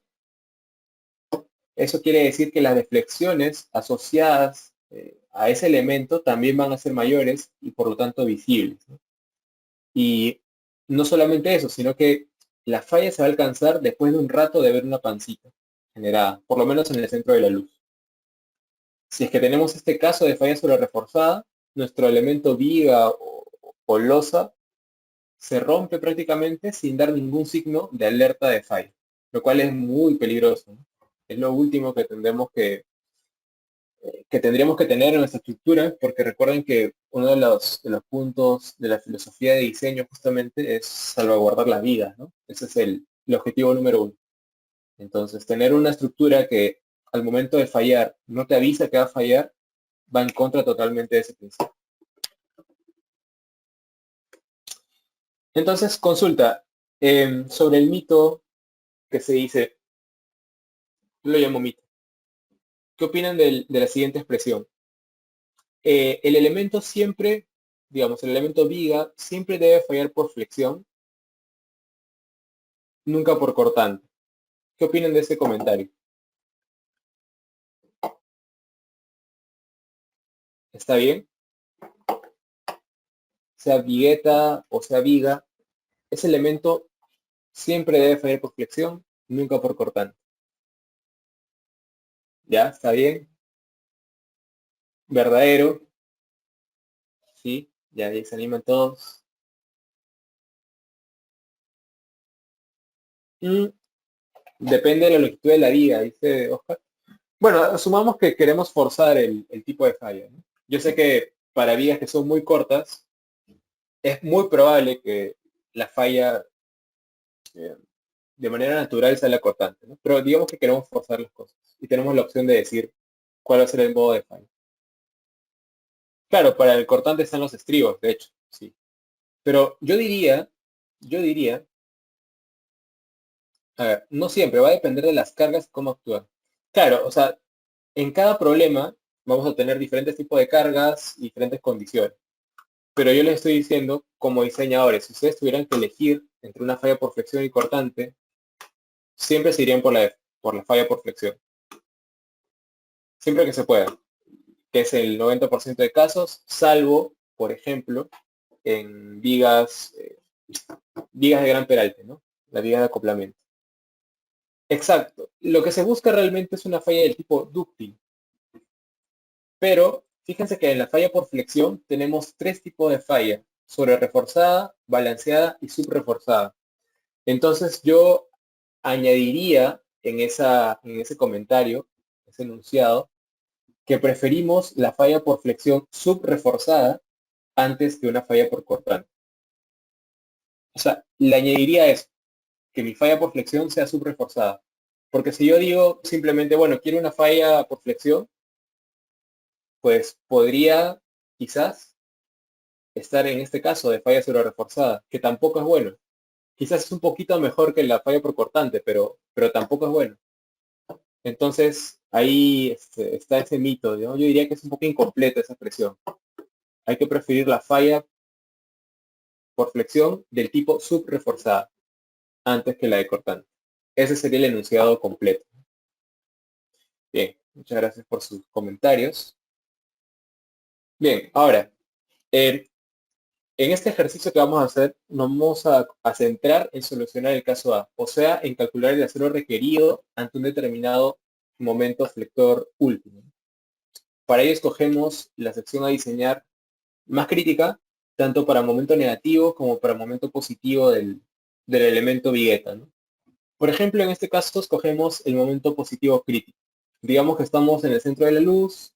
eso quiere decir que las deflexiones asociadas a ese elemento también van a ser mayores y por lo tanto visibles, ¿no? Y no solamente eso, sino que la falla se va a alcanzar después de un rato de ver una pancita generada, por lo menos en el centro de la luz. Si es que tenemos este caso de falla sobre reforzada, nuestro elemento viga o losa se rompe prácticamente sin dar ningún signo de alerta de falla, lo cual es muy peligroso, ¿no? Es lo último que tendríamos que tener en nuestra estructura, porque recuerden que uno de los puntos de la filosofía de diseño justamente es salvaguardar las vidas, ¿no? Ese es el objetivo número uno. Entonces, tener una estructura que al momento de fallar no te avisa que va a fallar, va en contra totalmente de ese principio. Entonces, consulta sobre el mito que se dice, yo lo llamo mito. ¿Qué opinan de la siguiente expresión? El elemento siempre, digamos, el elemento viga siempre debe fallar por flexión, nunca por cortante. ¿Qué opinan de ese comentario? ¿Está bien? Sea vigueta o sea viga, ese elemento siempre debe fallar por flexión, nunca por cortante. ¿Ya? ¿Está bien? ¿Verdadero? ¿Sí? Ya se animan todos. Depende de la longitud de la viga, dice Oscar. Bueno, asumamos que queremos forzar el tipo de falla, ¿no? Yo sé que para vigas que son muy cortas, es muy probable que la falla eh, de manera natural sale cortante, ¿no? Pero digamos que queremos forzar las cosas y tenemos la opción de decir cuál va a ser el modo de falla. Claro, para el cortante están los estribos, de hecho, sí. Pero yo diría, a ver, no siempre, va a depender de las cargas y cómo actúan. Claro, o sea, en cada problema vamos a tener diferentes tipos de cargas y diferentes condiciones. Pero yo les estoy diciendo, como diseñadores, si ustedes tuvieran que elegir entre una falla por flexión y cortante, siempre se irían por la falla por flexión. Siempre que se pueda, que es el 90% de casos, salvo, por ejemplo, en vigas de gran peralte, ¿no? La viga de acoplamiento. Exacto. Lo que se busca realmente es una falla del tipo dúctil. Pero fíjense que en la falla por flexión tenemos tres tipos de falla: sobre reforzada, balanceada y subreforzada. Entonces yo añadiría en ese comentario, ese enunciado, que preferimos la falla por flexión subreforzada antes que una falla por cortante. O sea, le añadiría eso, que mi falla por flexión sea subreforzada. Porque si yo digo simplemente, bueno, quiero una falla por flexión, pues podría quizás estar en este caso de falla sobre reforzada, que tampoco es bueno. Quizás es un poquito mejor que la falla por cortante, pero tampoco es bueno. Entonces, ahí está ese mito, ¿no? Yo diría que es un poco incompleta esa expresión. Hay que preferir la falla por flexión del tipo subreforzada antes que la de cortante. Ese sería el enunciado completo. Bien, muchas gracias por sus comentarios. Bien, ahora, en este ejercicio que vamos a hacer, nos vamos a centrar en solucionar el caso A, o sea, en calcular el acero requerido ante un determinado momento flector último. Para ello escogemos la sección a diseñar más crítica, tanto para momento negativo como para momento positivo del elemento vigueta, ¿no? Por ejemplo, en este caso escogemos el momento positivo crítico. Digamos que estamos en el centro de la luz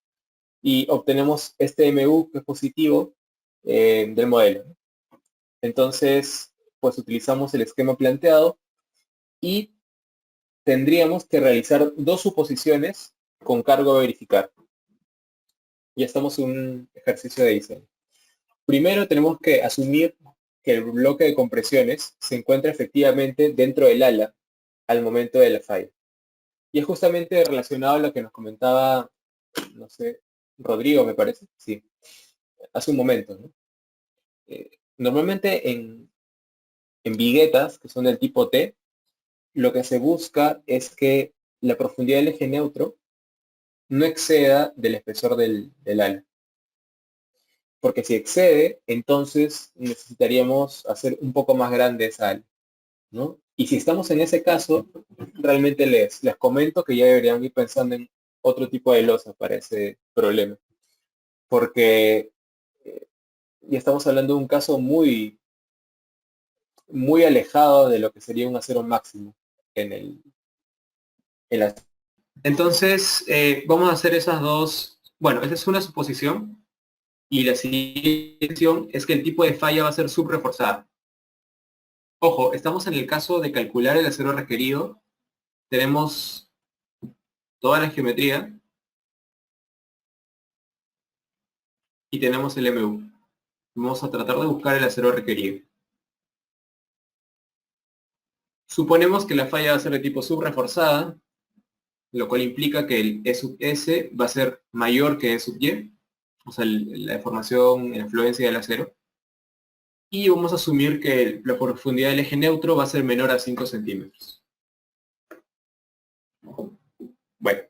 y obtenemos este MU que es positivo del modelo, ¿no? Entonces, pues utilizamos el esquema planteado y tendríamos que realizar dos suposiciones con cargo a verificar. Ya estamos en un ejercicio de diseño. Primero tenemos que asumir que el bloque de compresiones se encuentra efectivamente dentro del ala al momento de la falla. Y es justamente relacionado a lo que nos comentaba, no sé, Rodrigo, me parece, sí, hace un momento, ¿no? Normalmente en viguetas, que son del tipo T, lo que se busca es que la profundidad del eje neutro no exceda del espesor del ala. Porque si excede, entonces necesitaríamos hacer un poco más grande esa ala, ¿no? Y si estamos en ese caso, realmente les comento que ya deberían ir pensando en otro tipo de losa para ese problema. Porque ya estamos hablando de un caso muy alejado de lo que sería un acero máximo en en la... Entonces, vamos a hacer esas dos. Bueno, esa es una suposición. Y la siguiente opción es que el tipo de falla va a ser subreforzada. Ojo, estamos en el caso de calcular el acero requerido. Tenemos toda la geometría y tenemos el MU. Vamos a tratar de buscar el acero requerido. Suponemos que la falla va a ser de tipo subreforzada, lo cual implica que el E sub S va a ser mayor que E sub Y, o sea, la deformación, la influencia del acero. Y vamos a asumir que la profundidad del eje neutro va a ser menor a 5 centímetros. Bueno,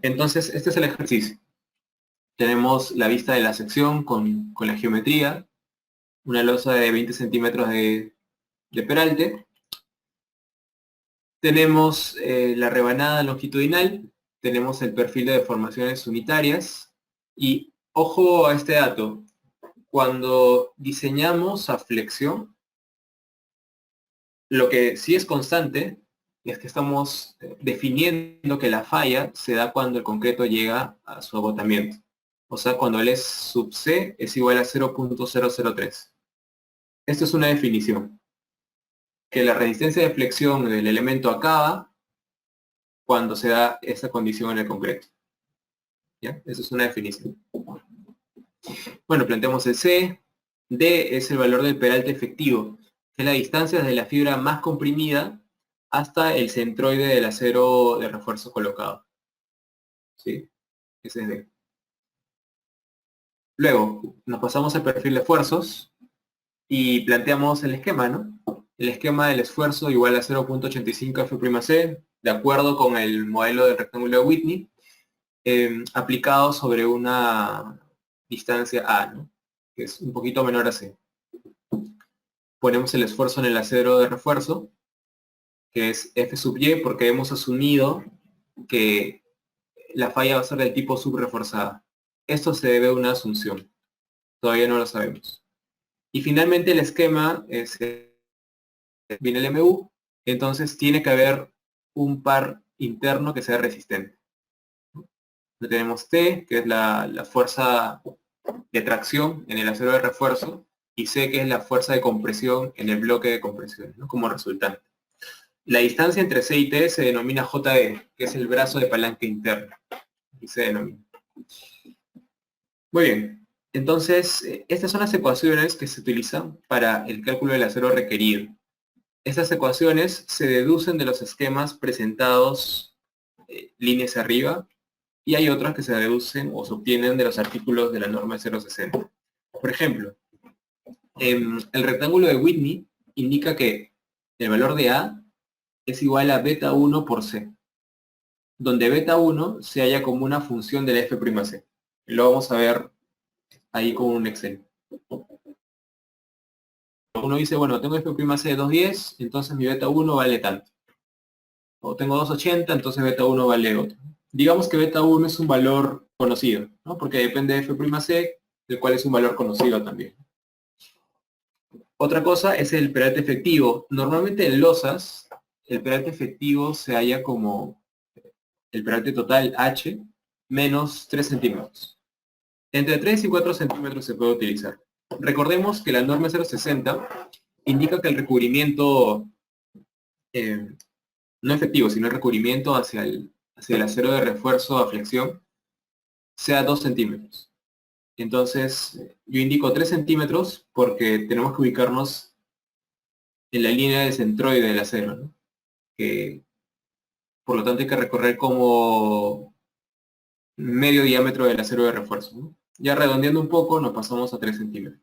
entonces este es el ejercicio. Tenemos la vista de la sección con la geometría, una losa de 20 centímetros de peralte. Tenemos la rebanada longitudinal, tenemos el perfil de deformaciones unitarias y ojo a este dato, cuando diseñamos a flexión, lo que sí es constante es que estamos definiendo que la falla se da cuando el concreto llega a su agotamiento. O sea, cuando el S sub C es igual a 0.003. Esto es una definición. Que la resistencia de flexión del elemento acaba cuando se da esa condición en el concreto. ¿Ya? Eso es una definición. Bueno, planteamos el C. D es el valor del peralte efectivo, que es la distancia desde la fibra más comprimida hasta el centroide del acero de refuerzo colocado. ¿Sí? Ese es D. Luego, nos pasamos al perfil de esfuerzos y planteamos el esquema, ¿no? El esquema del esfuerzo igual a 0.85 F'C, de acuerdo con el modelo del rectángulo de Whitney, aplicado sobre una distancia A, ¿no? Que es un poquito menor a C. Ponemos el esfuerzo en el acero de refuerzo, que es F sub Y, porque hemos asumido que la falla va a ser del tipo subreforzada. Esto se debe a una asunción. Todavía no lo sabemos. Y finalmente el esquema es, viene el MU, entonces tiene que haber un par interno que sea resistente. Tenemos T, que es la fuerza de tracción en el acero de refuerzo, y C, que es la fuerza de compresión en el bloque de compresión, ¿no? Como resultante. La distancia entre C y T se denomina JE, que es el brazo de palanca interno. Y se denomina. Muy bien. Entonces, estas son las ecuaciones que se utilizan para el cálculo del acero requerido. Estas ecuaciones se deducen de los esquemas presentados líneas arriba, y hay otras que se deducen o se obtienen de los artículos de la norma 060. Por ejemplo, el rectángulo de Whitney indica que el valor de A es igual a beta 1 por C, donde beta 1 se halla como una función del F'C. Lo vamos a ver ahí con un Excel. Uno dice, bueno, tengo F'C de 210, entonces mi beta 1 vale tanto. O tengo 280, entonces beta 1 vale otro. Digamos que beta 1 es un valor conocido, ¿no? Porque depende de F'C, el cual es un valor conocido también. Otra cosa es el peralte efectivo. Normalmente en losas, el peralte efectivo se halla como el peralte total H menos 3 centímetros. Entre 3 y 4 centímetros se puede utilizar. Recordemos que la norma 060 indica que el recubrimiento, no efectivo, sino el recubrimiento hacia el acero de refuerzo a flexión, sea 2 centímetros. Entonces, yo indico 3 centímetros porque tenemos que ubicarnos en la línea del centroide del acero, ¿no? Que por lo tanto hay que recorrer como medio diámetro del acero de refuerzo, ¿no? Ya redondeando un poco, nos pasamos a 3 centímetros.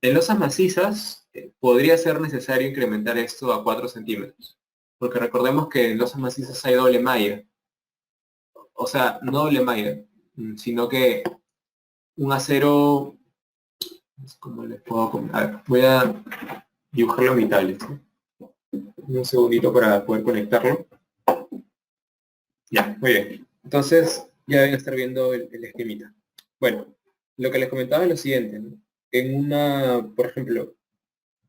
En losas macizas, podría ser necesario incrementar esto a 4 centímetros, porque recordemos que en losas macizas hay doble malla. O sea, no doble malla, sino que un acero, ¿cómo les puedo comentar? A ver, voy a dibujarlo en mi tablet, ¿sí? Un segundito para poder conectarlo. Ya, muy bien. Entonces, ya deben estar viendo el esquemita. Bueno, lo que les comentaba es lo siguiente, ¿no? En una, por ejemplo,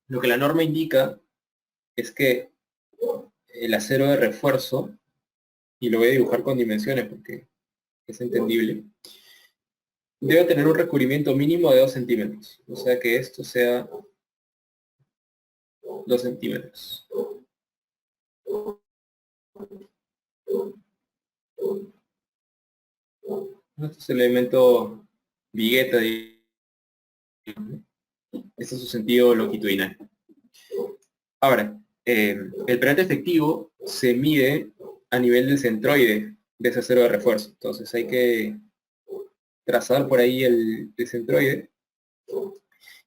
lo que la norma indica es que el acero de refuerzo, y lo voy a dibujar con dimensiones porque es entendible, debe tener un recubrimiento mínimo de 2 centímetros. O sea que esto sea 2 centímetros. Este es el elemento vigueta, digamos. Este es su sentido longitudinal. Ahora, el peralte efectivo se mide a nivel del centroide de ese acero de refuerzo. Entonces hay que trazar por ahí el centroide.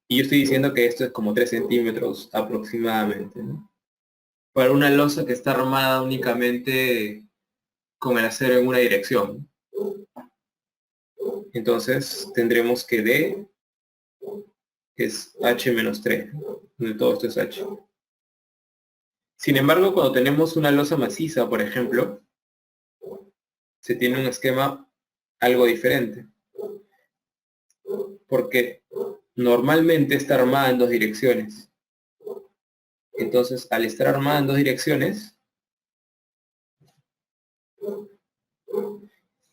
Y yo estoy diciendo que esto es como 3 centímetros aproximadamente, ¿no? Para una losa que está armada únicamente con el acero en una dirección. Entonces tendremos que D es H menos 3, donde todo esto es H. Sin embargo, cuando tenemos una losa maciza, por ejemplo, se tiene un esquema algo diferente. Porque normalmente está armada en 2 direcciones. Entonces, al estar armada en 2 direcciones,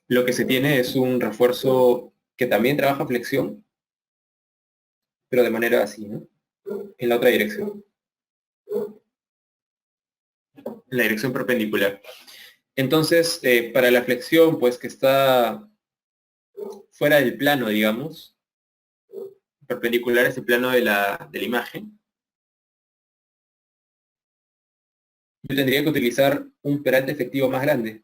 lo que se tiene es un refuerzo que también trabaja flexión, pero de manera así, ¿no? En la otra dirección. En la dirección perpendicular. Entonces, para la flexión, pues que está fuera del plano, digamos, perpendicular a este plano de la imagen, yo tendría que utilizar un peralte efectivo más grande.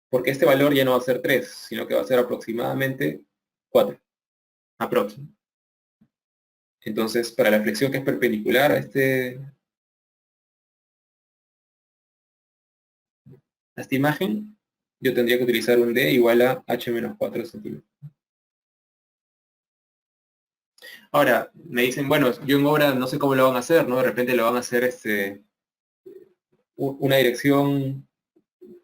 Porque este valor ya no va a ser 3, sino que va a ser aproximadamente 4. Aproximadamente. Entonces, para la flexión que es perpendicular a esta imagen, yo tendría que utilizar un D igual a H menos 4 centímetros. Ahora, me dicen, bueno, yo en obra no sé cómo lo van a hacer, ¿no? De repente lo van a hacer una dirección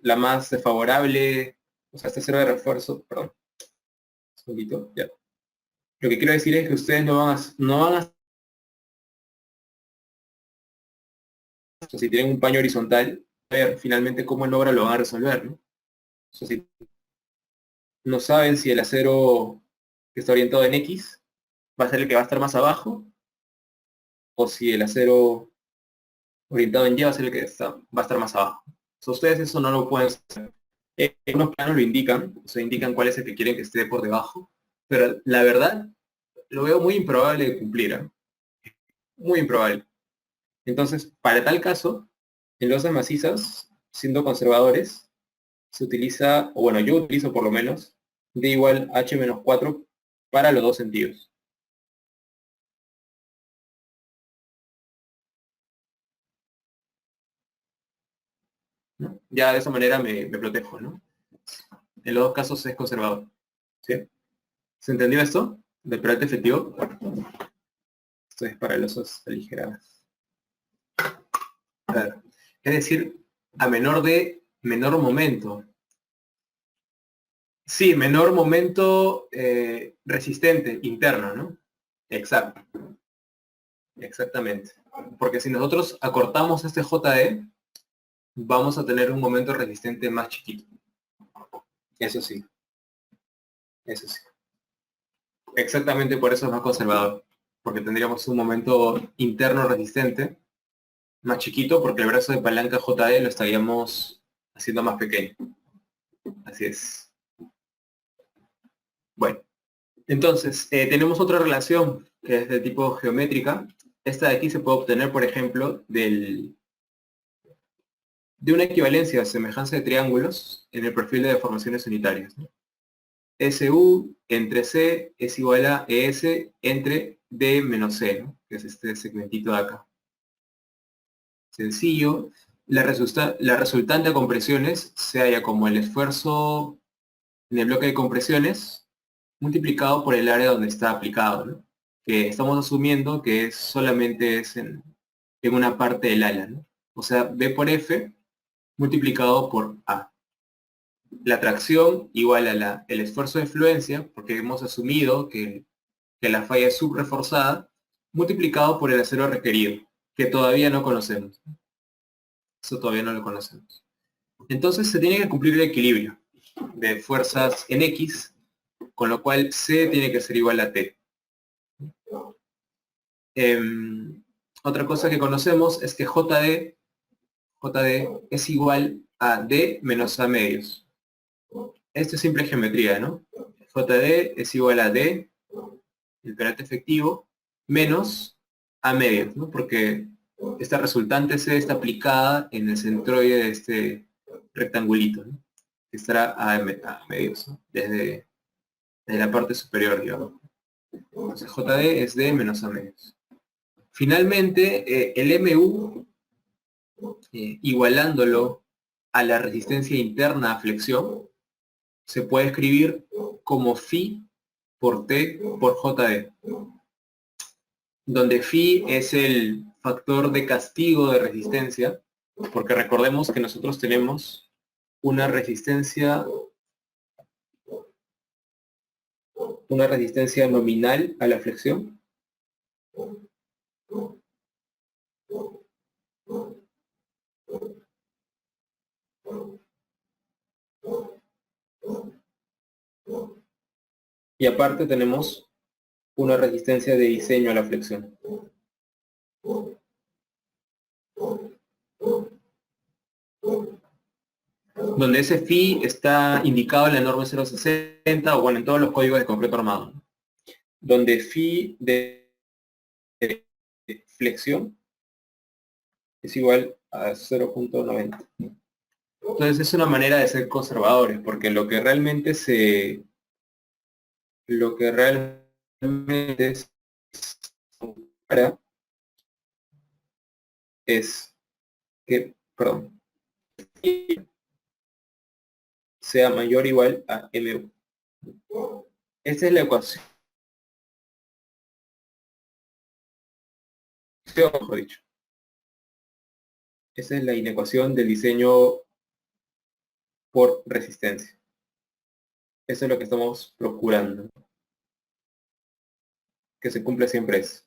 la más favorable, o sea, este cero de refuerzo, perdón, un poquito, ya. Lo que quiero decir es que ustedes no van a si tienen un paño horizontal, ver finalmente cómo en obra lo van a resolver, ¿no? O sea, si no saben si el acero que está orientado en X va a ser el que va a estar más abajo, o si el acero orientado en Y va a ser el que va a estar más abajo. O sea, ustedes eso no lo pueden hacer. En unos planos lo indican, o sea, indican cuál es el que quieren que esté por debajo, pero la verdad lo veo muy improbable de cumplir, ¿eh? Muy improbable. Entonces, para tal caso, en losas macizas, siendo conservadores, se utiliza, o bueno, yo utilizo por lo menos, D igual H menos 4 para los dos sentidos. ¿No? Ya de esa manera me protejo, ¿no? En los dos casos es conservador. ¿Sí? ¿Se entendió esto? Del peralte efectivo. Esto es para losas aligeradas. A ver, es decir, a menor momento. Sí, menor momento resistente, interno, ¿no? Exacto, exactamente. Porque si nosotros acortamos este JE, vamos a tener un momento resistente más chiquito. Eso sí, eso sí. Exactamente por eso es más conservador. Porque tendríamos un momento interno resistente más chiquito porque el brazo de palanca JE lo estaríamos haciendo más pequeño. Así es. Bueno, entonces tenemos otra relación que es de tipo geométrica. Esta de aquí se puede obtener, por ejemplo, de una equivalencia de semejanza de triángulos en el perfil de deformaciones unitarias, ¿no? SU entre C es igual a ES entre D menos C, ¿no? Que es este segmentito de acá. Sencillo. La resultante de compresiones se halla como el esfuerzo en el bloque de compresiones multiplicado por el área donde está aplicado, ¿no? Que estamos asumiendo que solamente es en una parte del ala, ¿no? O sea, B por F multiplicado por A. La tracción igual a el esfuerzo de fluencia, porque hemos asumido que la falla es subreforzada, multiplicado por el acero requerido, que todavía no conocemos. Eso todavía no lo conocemos. Entonces se tiene que cumplir el equilibrio de fuerzas en X, con lo cual C tiene que ser igual a T. Otra cosa que conocemos es que JD es igual a D menos A medios. Esto es simple geometría, ¿no? JD es igual a D, el perante efectivo, menos A medios, ¿no? Porque esta resultante C está aplicada en el centroide de este rectangulito, ¿no? Que estará a medios, ¿no? Desde la parte superior, digamos. Entonces JD es D menos A medios. Finalmente, el MU, igualándolo a la resistencia interna a flexión, se puede escribir como phi por T por JD, donde phi es el factor de castigo de resistencia, porque recordemos que nosotros tenemos una resistencia nominal a la flexión. Y aparte tenemos una resistencia de diseño a la flexión. Donde ese phi está indicado en la norma 060 o bueno, en todos los códigos de concreto armado. Donde phi de flexión es igual a 0.90. Entonces es una manera de ser conservadores, porque lo que realmente es que, perdón, sea mayor o igual a MU. Esta es la ecuación, mejor dicho. Esa es la inecuación del diseño por resistencia. Eso es lo que estamos procurando. Que se cumpla siempre eso.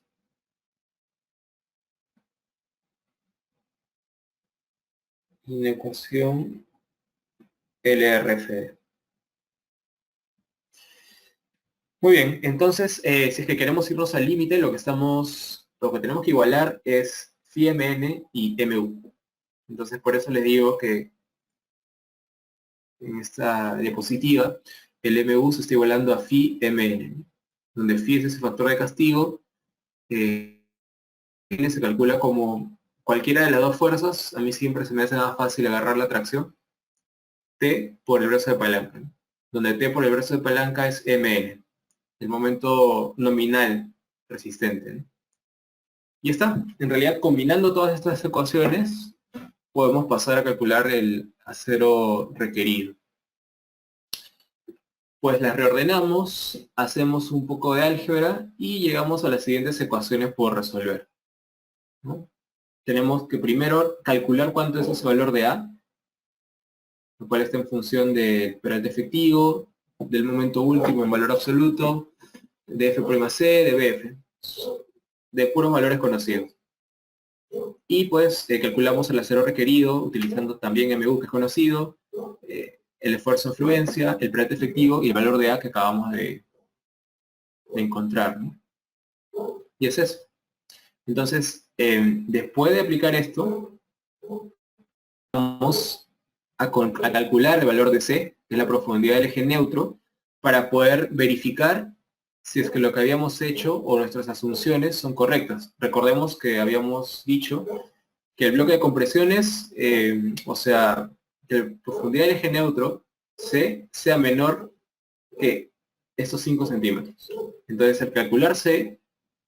Inecuación LRF. Muy bien, entonces, si es que queremos irnos al límite, lo que tenemos que igualar es phi mn y mu. Entonces, por eso les digo que en esta diapositiva, el mu se está igualando a phi mn, donde phi es ese factor de castigo, se calcula como cualquiera de las dos fuerzas. A mí siempre se me hace más fácil agarrar la tracción, T por el brazo de palanca, ¿no? Donde T por el brazo de palanca es mn, el momento nominal resistente, ¿no? Y está, en realidad combinando todas estas ecuaciones podemos pasar a calcular el acero requerido. Pues las reordenamos, hacemos un poco de álgebra y llegamos a las siguientes ecuaciones por resolver, ¿no? Tenemos que primero calcular cuánto es ese valor de A, lo cual está en función del perante efectivo, del momento último en valor absoluto, de F'C, de BF, de puros valores conocidos. Y pues calculamos el acero requerido utilizando también MU, que es conocido, el esfuerzo de fluencia, el perante efectivo y el valor de A que acabamos de encontrar, ¿no? Y es eso. Entonces, después de aplicar esto, vamos a calcular el valor de C, que es la profundidad del eje neutro, para poder verificar si es que lo que habíamos hecho o nuestras asunciones son correctas. Recordemos que habíamos dicho que el bloque de compresiones, o sea, que la profundidad del eje neutro, C, sea menor que estos 5 centímetros. Entonces, al calcular C,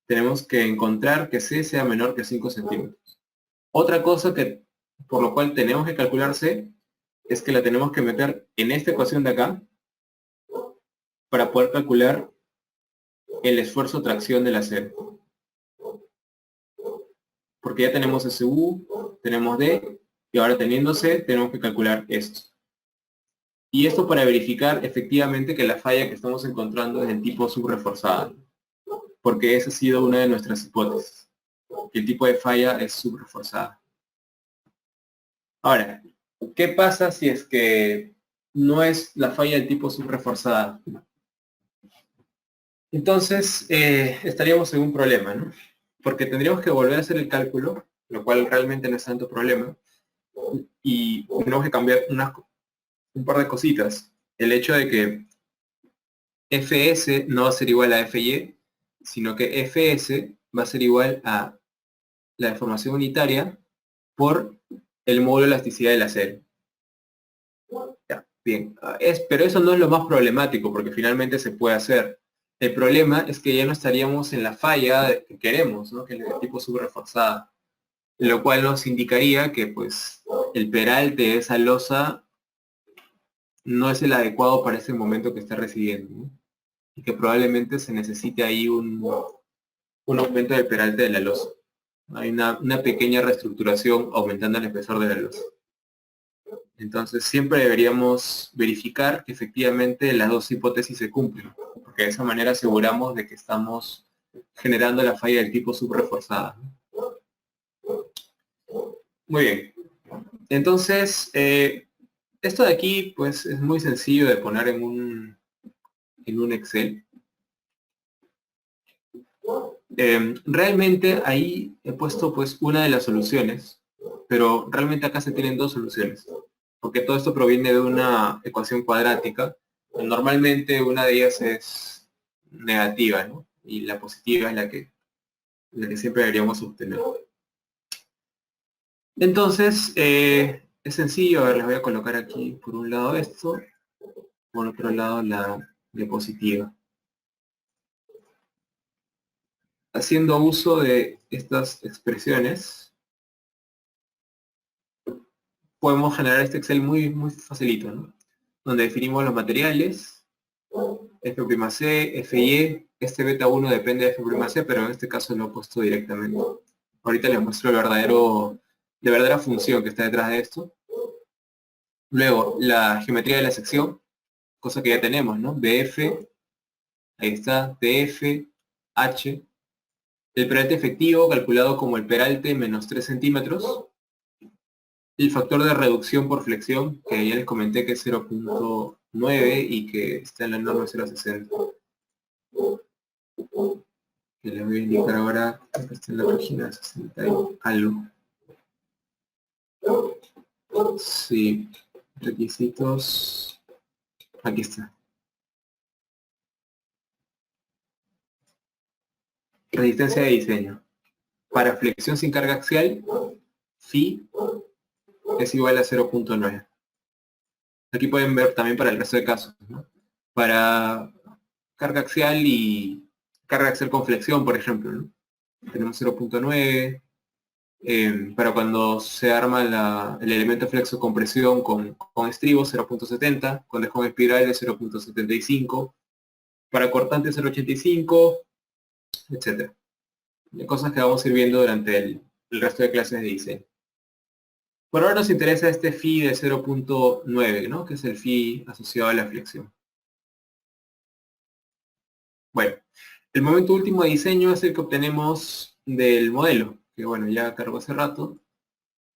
tenemos que encontrar que C sea menor que 5 centímetros. Otra cosa que, por lo cual tenemos que calcular C, es que la tenemos que meter en esta ecuación de acá, para poder calcular el esfuerzo tracción del acero. Porque ya tenemos SU, tenemos D, y ahora teniendo C, tenemos que calcular esto. Y esto para verificar efectivamente que la falla que estamos encontrando es del tipo subreforzada, porque esa ha sido una de nuestras hipótesis, que el tipo de falla es subreforzada. Ahora, ¿qué pasa si es que no es la falla del tipo subreforzada? Entonces, estaríamos en un problema, ¿no? Porque tendríamos que volver a hacer el cálculo, lo cual realmente no es tanto problema, y tenemos que cambiar un par de cositas. El hecho de que Fs no va a ser igual a Fy, sino que Fs va a ser igual a la deformación unitaria por el módulo de elasticidad del acero. Ya, bien. Pero eso no es lo más problemático, porque finalmente se puede hacer. El problema es que ya no estaríamos en la falla que queremos, ¿no? Que es de tipo subreforzada, lo cual nos indicaría que pues el peralte de esa losa no es el adecuado para ese momento que está recibiendo, ¿no? Y que probablemente se necesite ahí un aumento del peralte de la losa. Hay una pequeña reestructuración aumentando el espesor de la losa. Entonces siempre deberíamos verificar que efectivamente las dos hipótesis se cumplen, porque de esa manera aseguramos de que estamos generando la falla del tipo subreforzada. Muy bien. Entonces, esto de aquí pues es muy sencillo de poner en un Excel. Realmente ahí he puesto pues una de las soluciones, pero realmente acá se tienen dos soluciones, porque todo esto proviene de una ecuación cuadrática. Normalmente una de ellas es negativa, ¿no? Y la positiva es la que siempre deberíamos obtener. Entonces, es sencillo. A ver, les voy a colocar aquí por un lado esto, por otro lado la diapositiva. Haciendo uso de estas expresiones, podemos generar este Excel muy, muy facilito, ¿no? Donde definimos los materiales, F'C, Fy, este beta 1 depende de F'C, pero en este caso lo he puesto directamente. Ahorita les muestro la verdadera función que está detrás de esto. Luego, la geometría de la sección, cosa que ya tenemos, ¿no? BF, ahí está, TF, H. El peralte efectivo, calculado como el peralte menos 3 centímetros. El factor de reducción por flexión, que ya les comenté que es 0.9 y que está en la norma 0.60. Que les voy a indicar ahora, que está en la página 60 y algo. Sí, requisitos. Aquí está. Resistencia de diseño. Para flexión sin carga axial, Phi es igual a 0.9. Aquí pueden ver también para el resto de casos, ¿no? Para carga axial y carga axial con flexión, por ejemplo, ¿no? Tenemos 0.9. Para cuando se arma el elemento flexo compresión con estribo 0.70, con dejón espiral de 0.75, para cortante 0.85, etcétera. Cosas que vamos a ir viendo durante el resto de clases de diseño. Por ahora nos interesa este phi de 0.9, ¿no? Que es el phi asociado a la flexión. Bueno, el momento último de diseño es el que obtenemos del modelo, que bueno, ya cargo hace rato,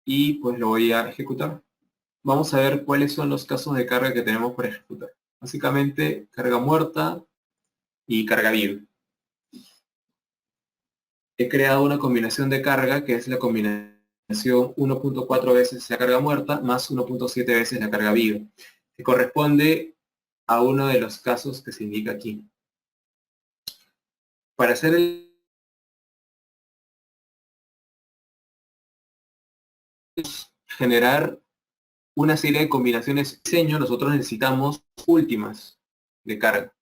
y pues lo voy a ejecutar. Vamos a ver cuáles son los casos de carga que tenemos para ejecutar. Básicamente, carga muerta y carga viva. He creado una combinación de carga que es la combinación 1.4 veces la carga muerta más 1.7 veces la carga viva, que corresponde a uno de los casos que se indica aquí. Para hacer el generar una serie de combinaciones de diseño, nosotros necesitamos últimas de carga.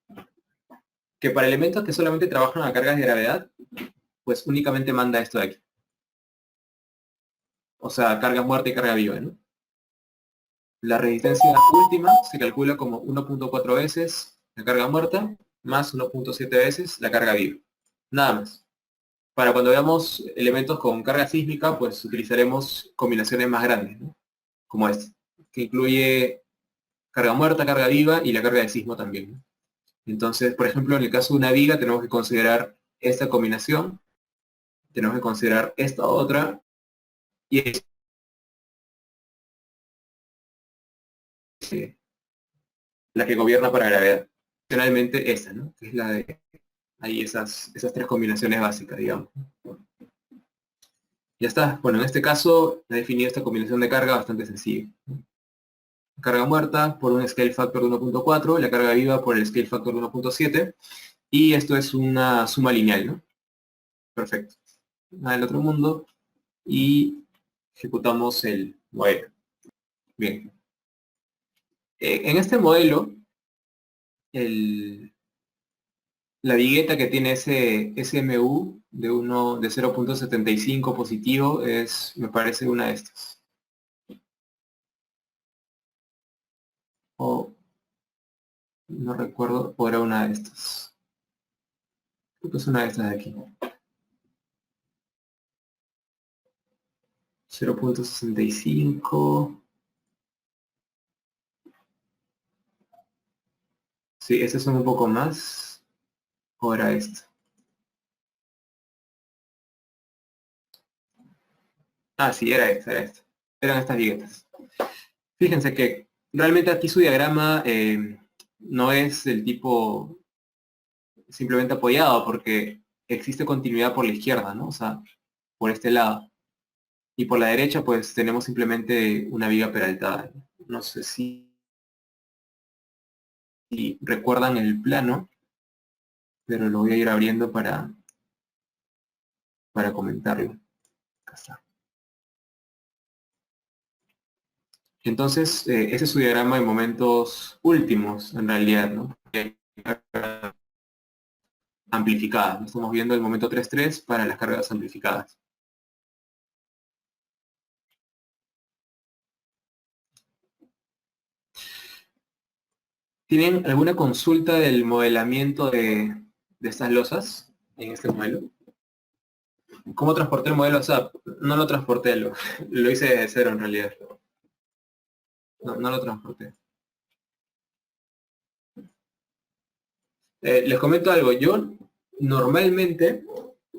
Que para elementos que solamente trabajan a cargas de gravedad, pues únicamente manda esto de aquí. O sea, carga muerta y carga viva, ¿no? La resistencia última se calcula como 1.4 veces la carga muerta más 1.7 veces la carga viva. Nada más. Para cuando veamos elementos con carga sísmica, pues utilizaremos combinaciones más grandes, ¿no? Como esta, que incluye carga muerta, carga viva y la carga de sismo también, ¿no? Entonces, por ejemplo, en el caso de una viga tenemos que considerar esta combinación, tenemos que considerar esta otra y la que gobierna para gravedad. Finalmente esta, ¿no? Que es la de ahí esas tres combinaciones básicas, digamos. Ya está. Bueno, en este caso he definido esta combinación de carga bastante sencilla. Carga muerta por un scale factor de 1.4, la carga viva por el scale factor de 1.7, y esto es una suma lineal, ¿no? Perfecto. Nada del otro mundo, y ejecutamos el modelo. Bien. En este modelo, la vigueta que tiene ese SMU de 0.75 positivo es, me parece, una de estas. O no recuerdo, o era una de estas. Creo que es una de estas de aquí. 0.65. Sí, estos son un poco más. ¿O era esto? Ah, sí, era esta, era esta. Eran estas viguetas. Fíjense que realmente aquí su diagrama no es del tipo simplemente apoyado, porque existe continuidad por la izquierda, ¿no? O sea, por este lado. Y por la derecha, pues tenemos simplemente una viga peraltada. No sé si recuerdan el plano, pero lo voy a ir abriendo para comentarlo. Acá está. Entonces, ese es su diagrama de momentos últimos, en realidad, ¿no? Amplificadas. Estamos viendo el momento 3.3 para las cargas amplificadas. ¿Tienen alguna consulta del modelamiento de estas losas en este modelo? ¿Cómo transporté el modelo SAP? No lo transporté, lo hice de cero en realidad. No lo transporté. Les comento algo. Yo normalmente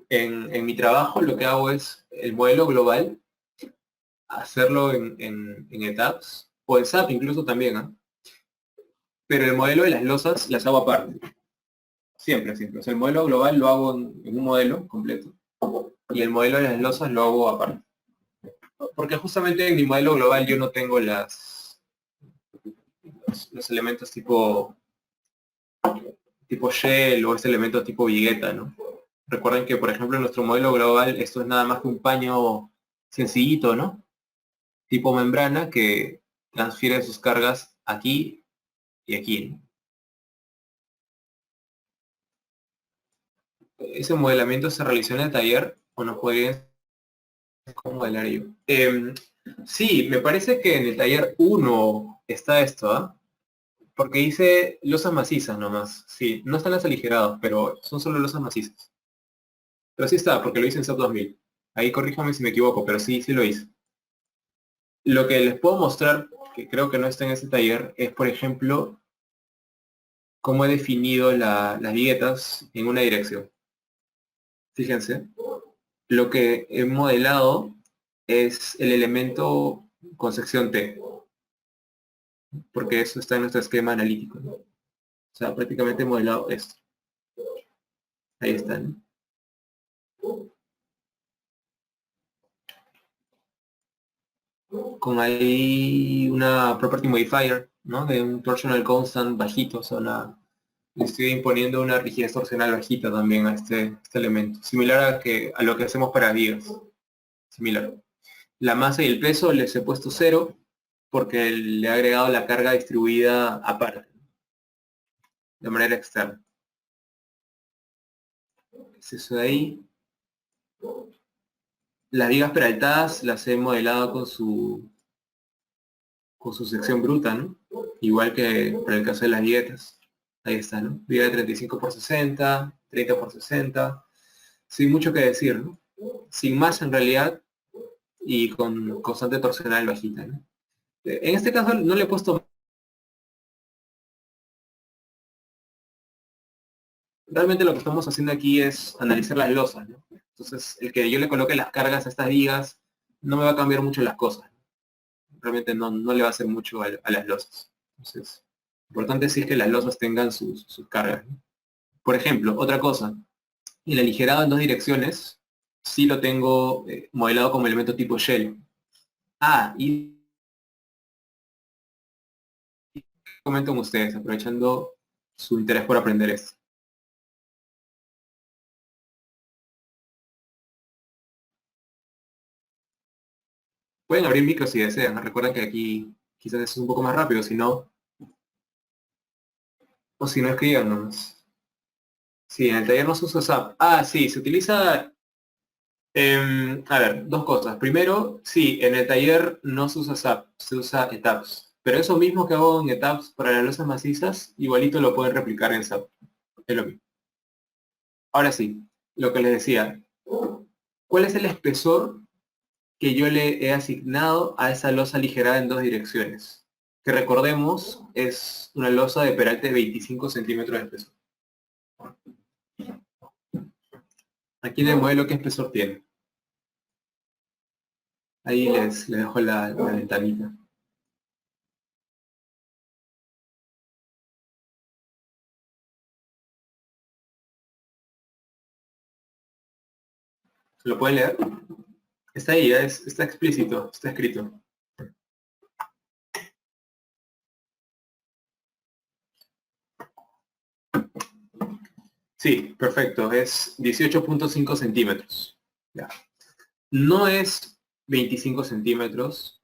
en mi trabajo lo que hago es el modelo global, hacerlo en etapas, o en SAP incluso también, ¿eh? Pero el modelo de las losas las hago aparte. Siempre, siempre. O sea, el modelo global lo hago en un modelo completo. Y el modelo de las losas lo hago aparte. Porque justamente en mi modelo global yo no tengo los elementos tipo shell o este elemento tipo vigueta, ¿no? Recuerden que, por ejemplo, en nuestro modelo global esto es nada más que un paño sencillito, ¿no? Tipo membrana que transfiere sus cargas aquí y aquí, ¿no? Ese modelamiento se realizó en el taller o nos podrían modelar yo. Sí, me parece que en el taller 1 está esto, ¿ah? Porque dice losas macizas nomás. Sí, no están las aligerados, pero son solo losas macizas. Pero sí está, porque lo hice en SAP 2000. Ahí corríjame si me equivoco, pero sí, sí lo hice. Lo que les puedo mostrar, que creo que no está en ese taller, es, por ejemplo, cómo he definido las viguetas en una dirección. Fíjense, lo que he modelado es el elemento con sección T, porque eso está en nuestro esquema analítico, ¿no? O sea, prácticamente he modelado esto. Ahí está, ¿no? Con ahí una property modifier, ¿no? De un torsional constant bajito, o sea, le estoy imponiendo una rigidez torsional bajita también a este elemento, similar a lo que hacemos para vigas, similar. La masa y el peso les he puesto 0 porque le he agregado la carga distribuida aparte, de manera externa. Es eso de ahí. Las vigas peraltadas las he modelado con su sección bruta, ¿no? Igual que para el caso de las viguetas. Ahí está, ¿no? Viga de 35 por 60, 30 por 60. Sin mucho que decir, ¿no? Sin más en realidad y con constante torsional bajita, ¿no? En este caso no le he puesto. Realmente lo que estamos haciendo aquí es analizar las losas, ¿no? Entonces, el que yo le coloque las cargas a estas vigas no me va a cambiar mucho las cosas. Realmente no le va a hacer mucho a las losas. Entonces, lo importante sí es que las losas tengan sus cargas, ¿no? Por ejemplo, otra cosa, el aligerado en dos direcciones sí lo tengo modelado como elemento tipo shell. Ah, y comenten ustedes, aprovechando su interés por aprender esto. Pueden abrir micro si desean. Recuerden que aquí quizás es un poco más rápido, si no, o si no escríbanos. Sí, en el taller no se usa SAP. Ah, sí, se utiliza. A ver, dos cosas. Primero, sí, en el taller no se usa SAP, se usa ETABS. Pero eso mismo que hago en ETABS para las losas macizas, igualito lo pueden replicar en SAP. Es lo mismo. Ahora sí, lo que les decía. ¿Cuál es el espesor que yo le he asignado a esa losa aligerada en dos direcciones? Que recordemos, es una losa de peralte de 25 centímetros de espesor. Aquí en el modelo, ¿qué espesor tiene? Ahí les dejo la ventanita. ¿Se lo pueden leer? Está ahí, está explícito, está escrito. Sí, perfecto, es 18.5 centímetros. Ya. No es 25 centímetros.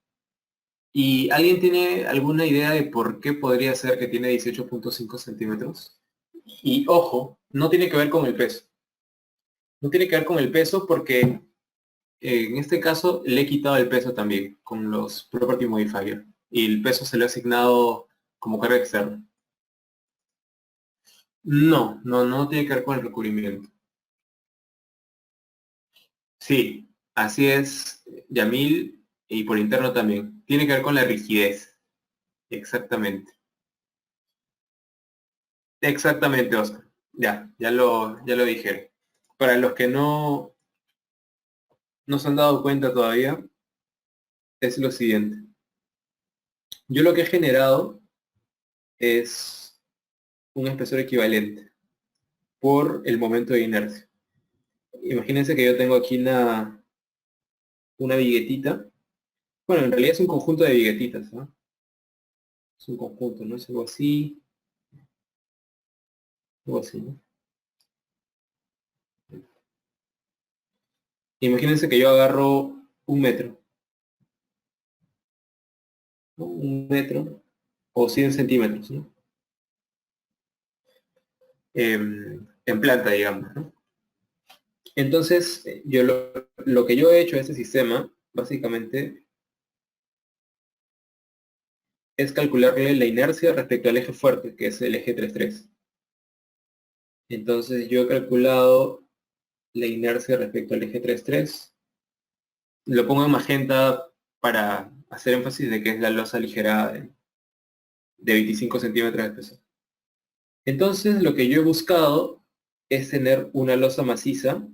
¿Y alguien tiene alguna idea de por qué podría ser que tiene 18.5 centímetros? Y ojo, no tiene que ver con el peso. No tiene que ver con el peso porque en este caso le he quitado el peso también con los Property Modifier. Y el peso se lo he asignado como carga externa. No tiene que ver con el recubrimiento. Sí, así es, Yamil, y por interno también. Tiene que ver con la rigidez. Exactamente. Exactamente, Oscar. Ya lo dije. Para los que no se han dado cuenta todavía, es lo siguiente. Yo lo que he generado es un espesor equivalente por el momento de inercia. Imagínense que yo tengo aquí una viguetita. Bueno, en realidad es un conjunto de viguetitas, ¿no? Es un conjunto, ¿no? Es algo así, ¿no? Imagínense que yo agarro un metro, ¿no? Un metro o 100 centímetros, ¿no? En planta, digamos, ¿no? Entonces, lo que yo he hecho a este sistema, básicamente, es calcularle la inercia respecto al eje fuerte, que es el eje 3,3. Entonces, yo he calculado la inercia respecto al eje 3,3. Lo pongo en magenta para hacer énfasis de que es la losa ligera de 25 centímetros de espesor. Entonces, lo que yo he buscado es tener una losa maciza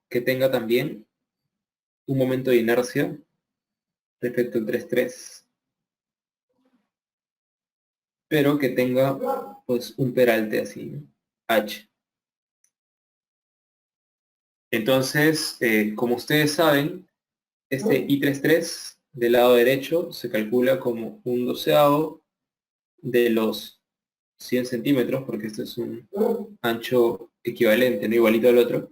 que tenga también un momento de inercia respecto al 3,3, pero que tenga pues un peralte así, ¿no? H. Entonces, como ustedes saben, este I33 del lado derecho se calcula como un doceavo de los 100 centímetros, porque este es un ancho equivalente, ¿no? Igualito al otro.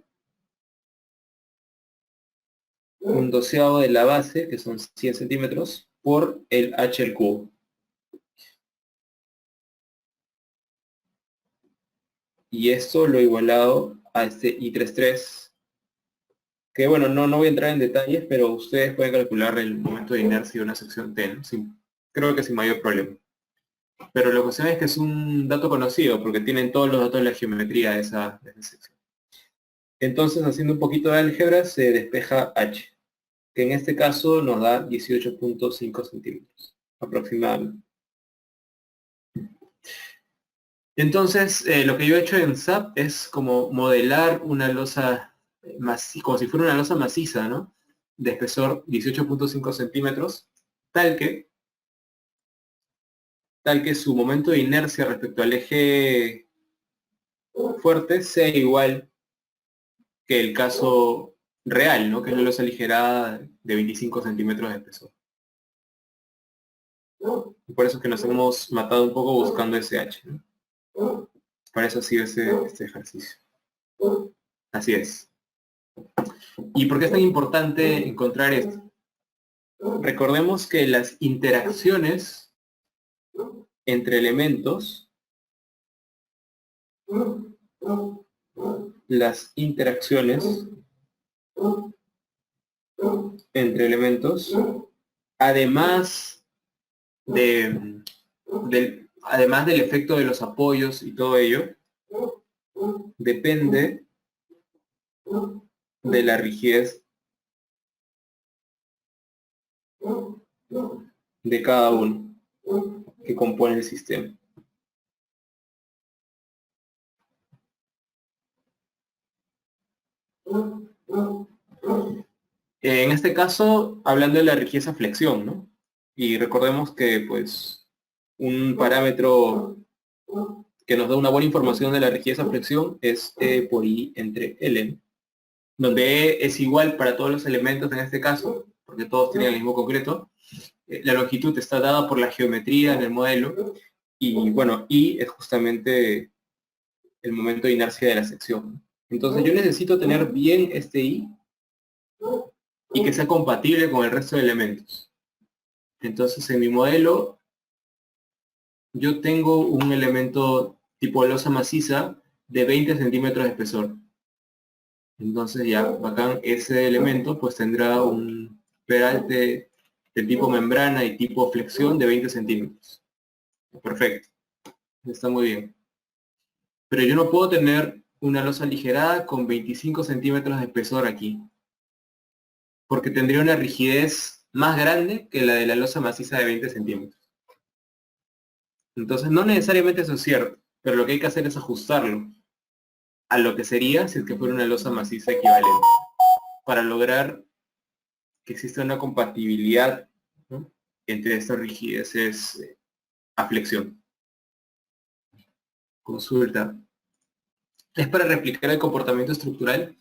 Un doceavo de la base, que son 100 centímetros, por el h al cubo. Y esto lo he igualado a este I33, que bueno, no voy a entrar en detalles, pero ustedes pueden calcular el momento de inercia de una sección T, ¿no? Creo que sin mayor problema. Pero la cuestión es que es un dato conocido, porque tienen todos los datos de la geometría de esa sección. Entonces, haciendo un poquito de álgebra, se despeja h, que en este caso nos da 18.5 centímetros, aproximadamente. Entonces, lo que yo he hecho en SAP es como modelar una losa, como si fuera una losa maciza, ¿no? De espesor 18.5 centímetros, tal que su momento de inercia respecto al eje fuerte sea igual que el caso real, ¿no? Que es la losa aligerada de 25 centímetros de espesor. Y por eso es que nos hemos matado un poco buscando ese h, ¿no? Para eso ha sido este ejercicio. Así es. ¿Y por qué es tan importante encontrar esto? Recordemos que las interacciones entre elementos, además además del efecto de los apoyos y todo ello, depende de la rigidez de cada uno que compone el sistema. En este caso, hablando de la rigidez a flexión, ¿no? Y recordemos que, pues, un parámetro que nos da una buena información de la rigidez a flexión es E por I entre L, donde E es igual para todos los elementos en este caso, porque todos tienen el mismo concreto. La longitud está dada por la geometría en el modelo, y bueno, I es justamente el momento de inercia de la sección. Entonces yo necesito tener bien este I y que sea compatible con el resto de elementos. Entonces en mi modelo yo tengo un elemento tipo losa maciza de 20 centímetros de espesor. Entonces ya, bacán, ese elemento pues tendrá un peralte de tipo membrana y tipo flexión de 20 centímetros. Perfecto, está muy bien. Pero yo no puedo tener una losa aligerada con 25 centímetros de espesor aquí, porque tendría una rigidez más grande que la de la losa maciza de 20 centímetros. Entonces, no necesariamente eso es cierto, pero lo que hay que hacer es ajustarlo a lo que sería si es que fuera una losa maciza equivalente, para lograr que exista una compatibilidad, ¿no?, entre estas rigideces a flexión. Consulta. ¿Es para replicar el comportamiento estructural?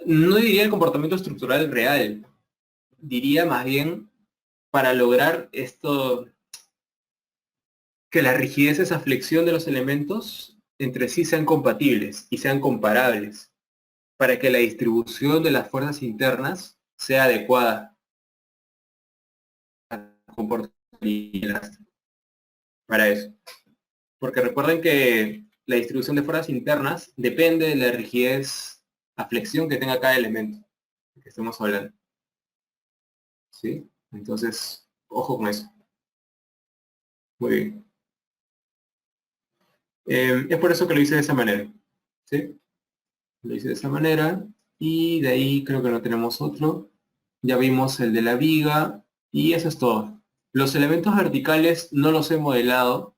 No diría el comportamiento estructural real, diría más bien para lograr esto, que las rigideces a flexión de los elementos entre sí sean compatibles y sean comparables, para que la distribución de las fuerzas internas sea adecuada al comportamiento para eso. Porque recuerden que la distribución de fuerzas internas depende de la rigidez a flexión que tenga cada elemento que estemos hablando. ¿Sí? Entonces, ojo con eso. Muy bien. Es por eso que lo hice de esa manera. ¿Sí? Lo hice de esa manera. Y de ahí creo que no tenemos otro. Ya vimos el de la viga. Y eso es todo. Los elementos verticales no los he modelado.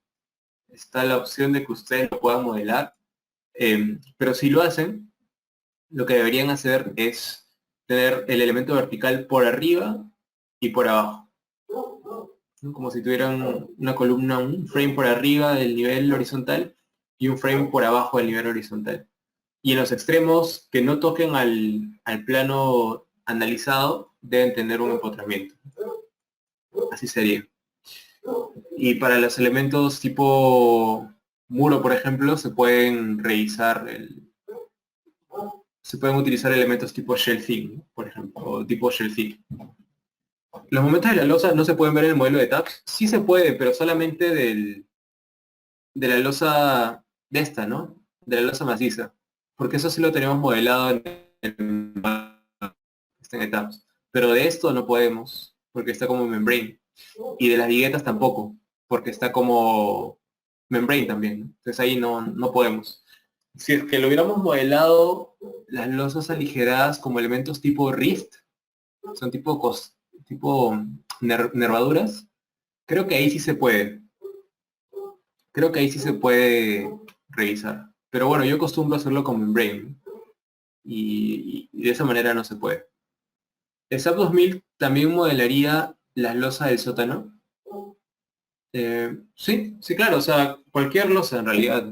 Está la opción de que ustedes lo puedan modelar. Pero si lo hacen, lo que deberían hacer es tener el elemento vertical por arriba y por abajo, ¿no? Como si tuvieran una columna, un frame por arriba del nivel horizontal y un frame por abajo del nivel horizontal. Y en los extremos que no toquen al plano analizado deben tener un empotramiento. Así sería. Y para los elementos tipo muro, por ejemplo, se pueden revisar se pueden utilizar elementos tipo shelfing, por ejemplo, o tipo shelfing. Los momentos de la losa no se pueden ver en el modelo de tabs. Sí se puede, pero solamente de la losa de esta, ¿no? De la losa maciza. Porque eso sí lo tenemos modelado en tabs. Pero de esto no podemos, porque está como membrane. Y de las viguetas tampoco, porque está como membrane también, ¿no? Entonces ahí no podemos. Si es que lo hubiéramos modelado las losas aligeradas como elementos tipo rift, son tipo nervaduras, creo que ahí sí se puede. Creo que ahí sí se puede revisar. Pero bueno, yo acostumbro hacerlo con membrane y de esa manera no se puede. El SAP 2000 también modelaría las losas del sótano. Sí, sí, claro, o sea, cualquier losa en realidad.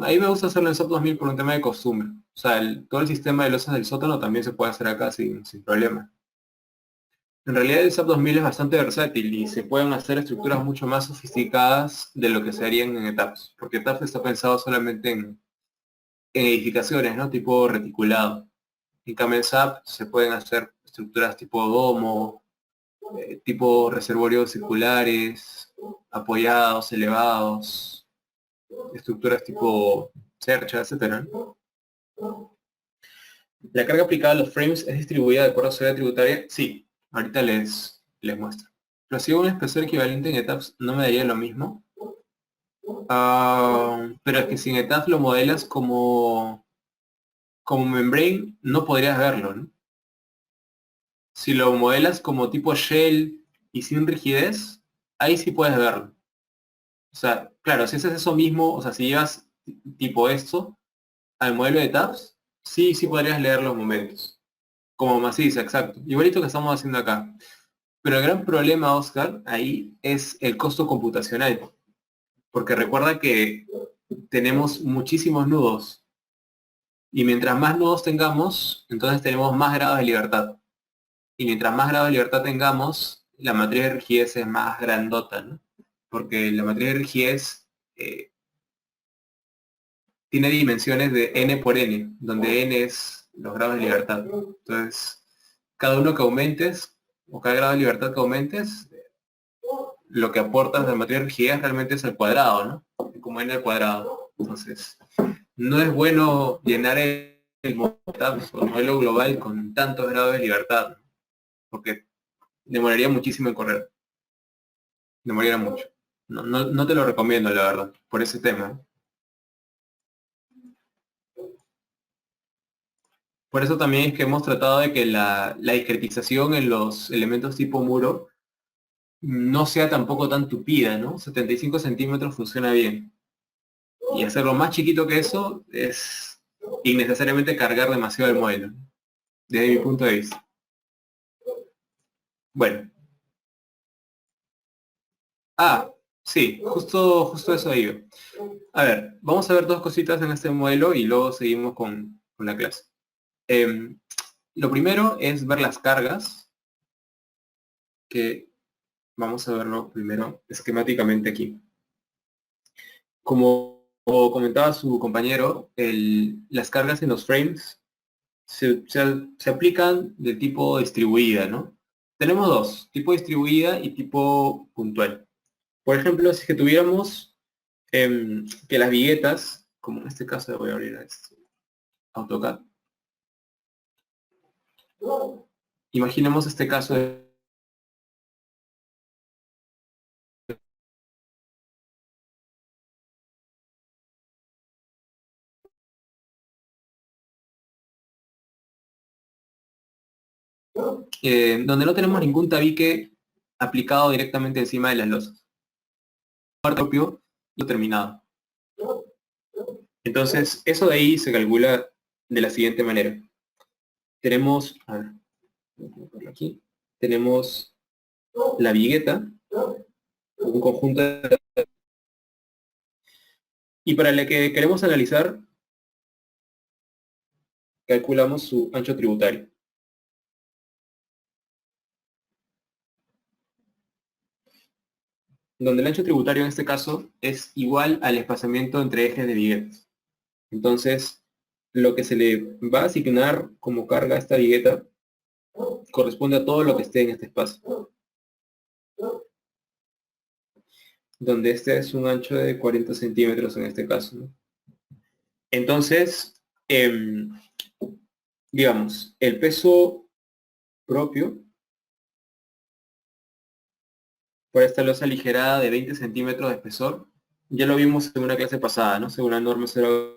Ahí me gusta hacerlo en SAP 2000 por un tema de costumbre. O sea, todo el sistema de losas del sótano también se puede hacer acá sin problema. En realidad el SAP 2000 es bastante versátil y se pueden hacer estructuras mucho más sofisticadas de lo que se harían en ETAPS, porque ETAPS está pensado solamente en edificaciones, ¿no? Tipo reticulado. En cambio en SAP se pueden hacer estructuras tipo domo, tipo reservorios circulares, apoyados, elevados, estructuras tipo cercha, etcétera. La carga aplicada a los frames es distribuida de acuerdo a su área tributaria. Sí, ahorita les muestro. Pero si un espesor equivalente en ETAPS no me daría lo mismo. Pero es que si en ETAPS lo modelas como membrane, no podrías verlo, ¿no? Si lo modelas como tipo shell y sin rigidez, ahí sí puedes verlo. O sea, claro, si haces eso mismo, o sea, si llevas tipo esto al modelo de tabs, sí podrías leer los momentos. Como maciza, exacto. Igualito que estamos haciendo acá. Pero el gran problema, Oscar, ahí es el costo computacional. Porque recuerda que tenemos muchísimos nudos. Y mientras más nudos tengamos, entonces tenemos más grados de libertad. Y mientras más grados de libertad tengamos, la matriz de rigidez es más grandota, ¿no? Porque la matriz de rigidez tiene dimensiones de n por n, donde n es los grados de libertad. Entonces, cada uno que aumentes, o cada grado de libertad que aumentes, lo que aportas de la matriz de rigidez realmente es el cuadrado, ¿no? Como n al cuadrado. Entonces, no es bueno llenar el modelo global con tantos grados de libertad, ¿no? Porque demoraría muchísimo en correr. Demoraría mucho. No te lo recomiendo, la verdad, por ese tema. Por eso también es que hemos tratado de que la discretización en los elementos tipo muro no sea tampoco tan tupida, ¿no? 75 centímetros funciona bien. Y hacerlo más chiquito que eso es innecesariamente cargar demasiado el modelo, desde mi punto de vista. Bueno. Sí, justo eso iba. A ver, vamos a ver dos cositas en este modelo y luego seguimos con la clase. Em, lo primero es ver las cargas, que vamos a verlo primero esquemáticamente aquí. Como comentaba su compañero, las cargas en los frames se aplican de tipo distribuida, ¿no? Tenemos dos, tipo distribuida y tipo puntual. Por ejemplo, si es que tuviéramos que las viguetas, como en este caso voy a abrir AutoCAD, imaginemos este caso donde no tenemos ningún tabique aplicado directamente encima de las losas. Propio y terminado. Entonces, eso de ahí se calcula de la siguiente manera. Tenemos, a ver, aquí, tenemos la vigueta, un conjunto y para la que queremos analizar, calculamos su ancho tributario. Donde el ancho tributario en este caso es igual al espaciamiento entre ejes de viguetas. Entonces, lo que se le va a asignar como carga a esta vigueta corresponde a todo lo que esté en este espacio, donde este es un ancho de 40 centímetros en este caso, ¿no? Entonces, digamos, el peso propio por esta losa aligerada de 20 centímetros de espesor, ya lo vimos en una clase pasada, ¿no? Según la norma 0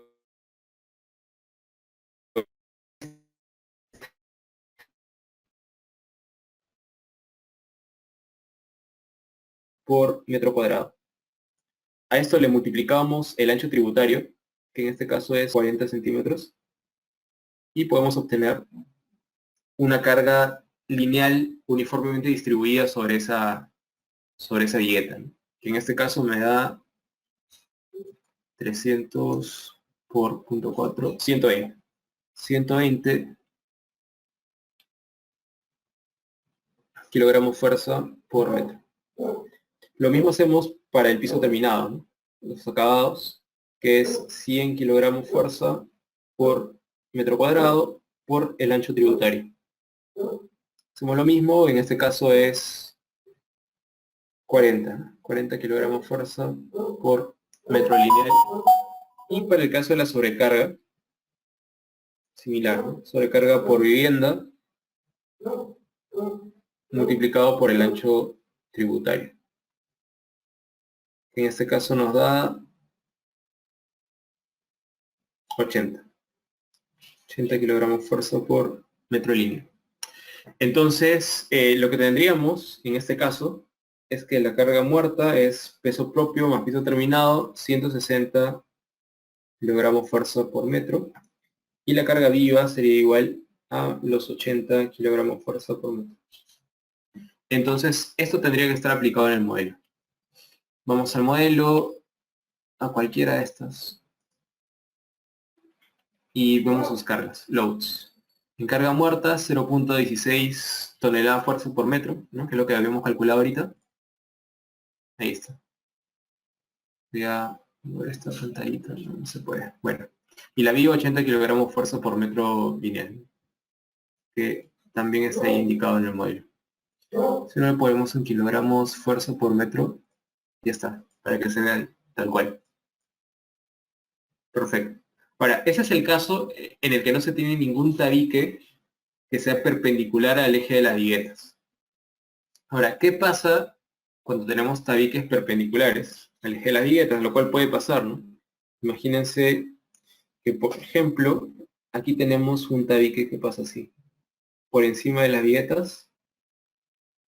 por metro cuadrado. A esto le multiplicamos el ancho tributario, que en este caso es 40 centímetros, y podemos obtener una carga lineal uniformemente distribuida sobre esa vigueta, ¿no? Que en este caso me da 300 por 0.4, 120. 120 kilogramos fuerza por metro. Lo mismo hacemos para el piso terminado, ¿no? Los acabados, que es 100 kilogramos fuerza por metro cuadrado por el ancho tributario. Hacemos lo mismo, en este caso es 40 kilogramos fuerza por metro lineal. Y para el caso de la sobrecarga, similar, ¿no? Sobrecarga por vivienda multiplicado por el ancho tributario. En este caso nos da 80 kilogramos fuerza por metro lineal. Entonces, lo que tendríamos en este caso es que la carga muerta es peso propio más piso terminado, 160 kilogramos fuerza por metro, y la carga viva sería igual a los 80 kilogramos fuerza por metro. Entonces, esto tendría que estar aplicado en el modelo. Vamos al modelo, a cualquiera de estas, y vemos sus cargas, loads. En carga muerta, 0.16 toneladas fuerza por metro, ¿no? Que es lo que habíamos calculado ahorita. Ahí está. Voy a mover esta pantallita, no se puede. Bueno, y la viva 80 kilogramos fuerza por metro lineal, que también está ahí indicado en el modelo. Si no le ponemos en kilogramos fuerza por metro, ya está, para que se vean tal cual. Perfecto. Ahora, ese es el caso en el que no se tiene ningún tabique que sea perpendicular al eje de las viguetas. Ahora, ¿qué pasa cuando tenemos tabiques perpendiculares al eje de las viguetas? Lo cual puede pasar, ¿no? Imagínense que, por ejemplo, aquí tenemos un tabique que pasa así, por encima de las viguetas,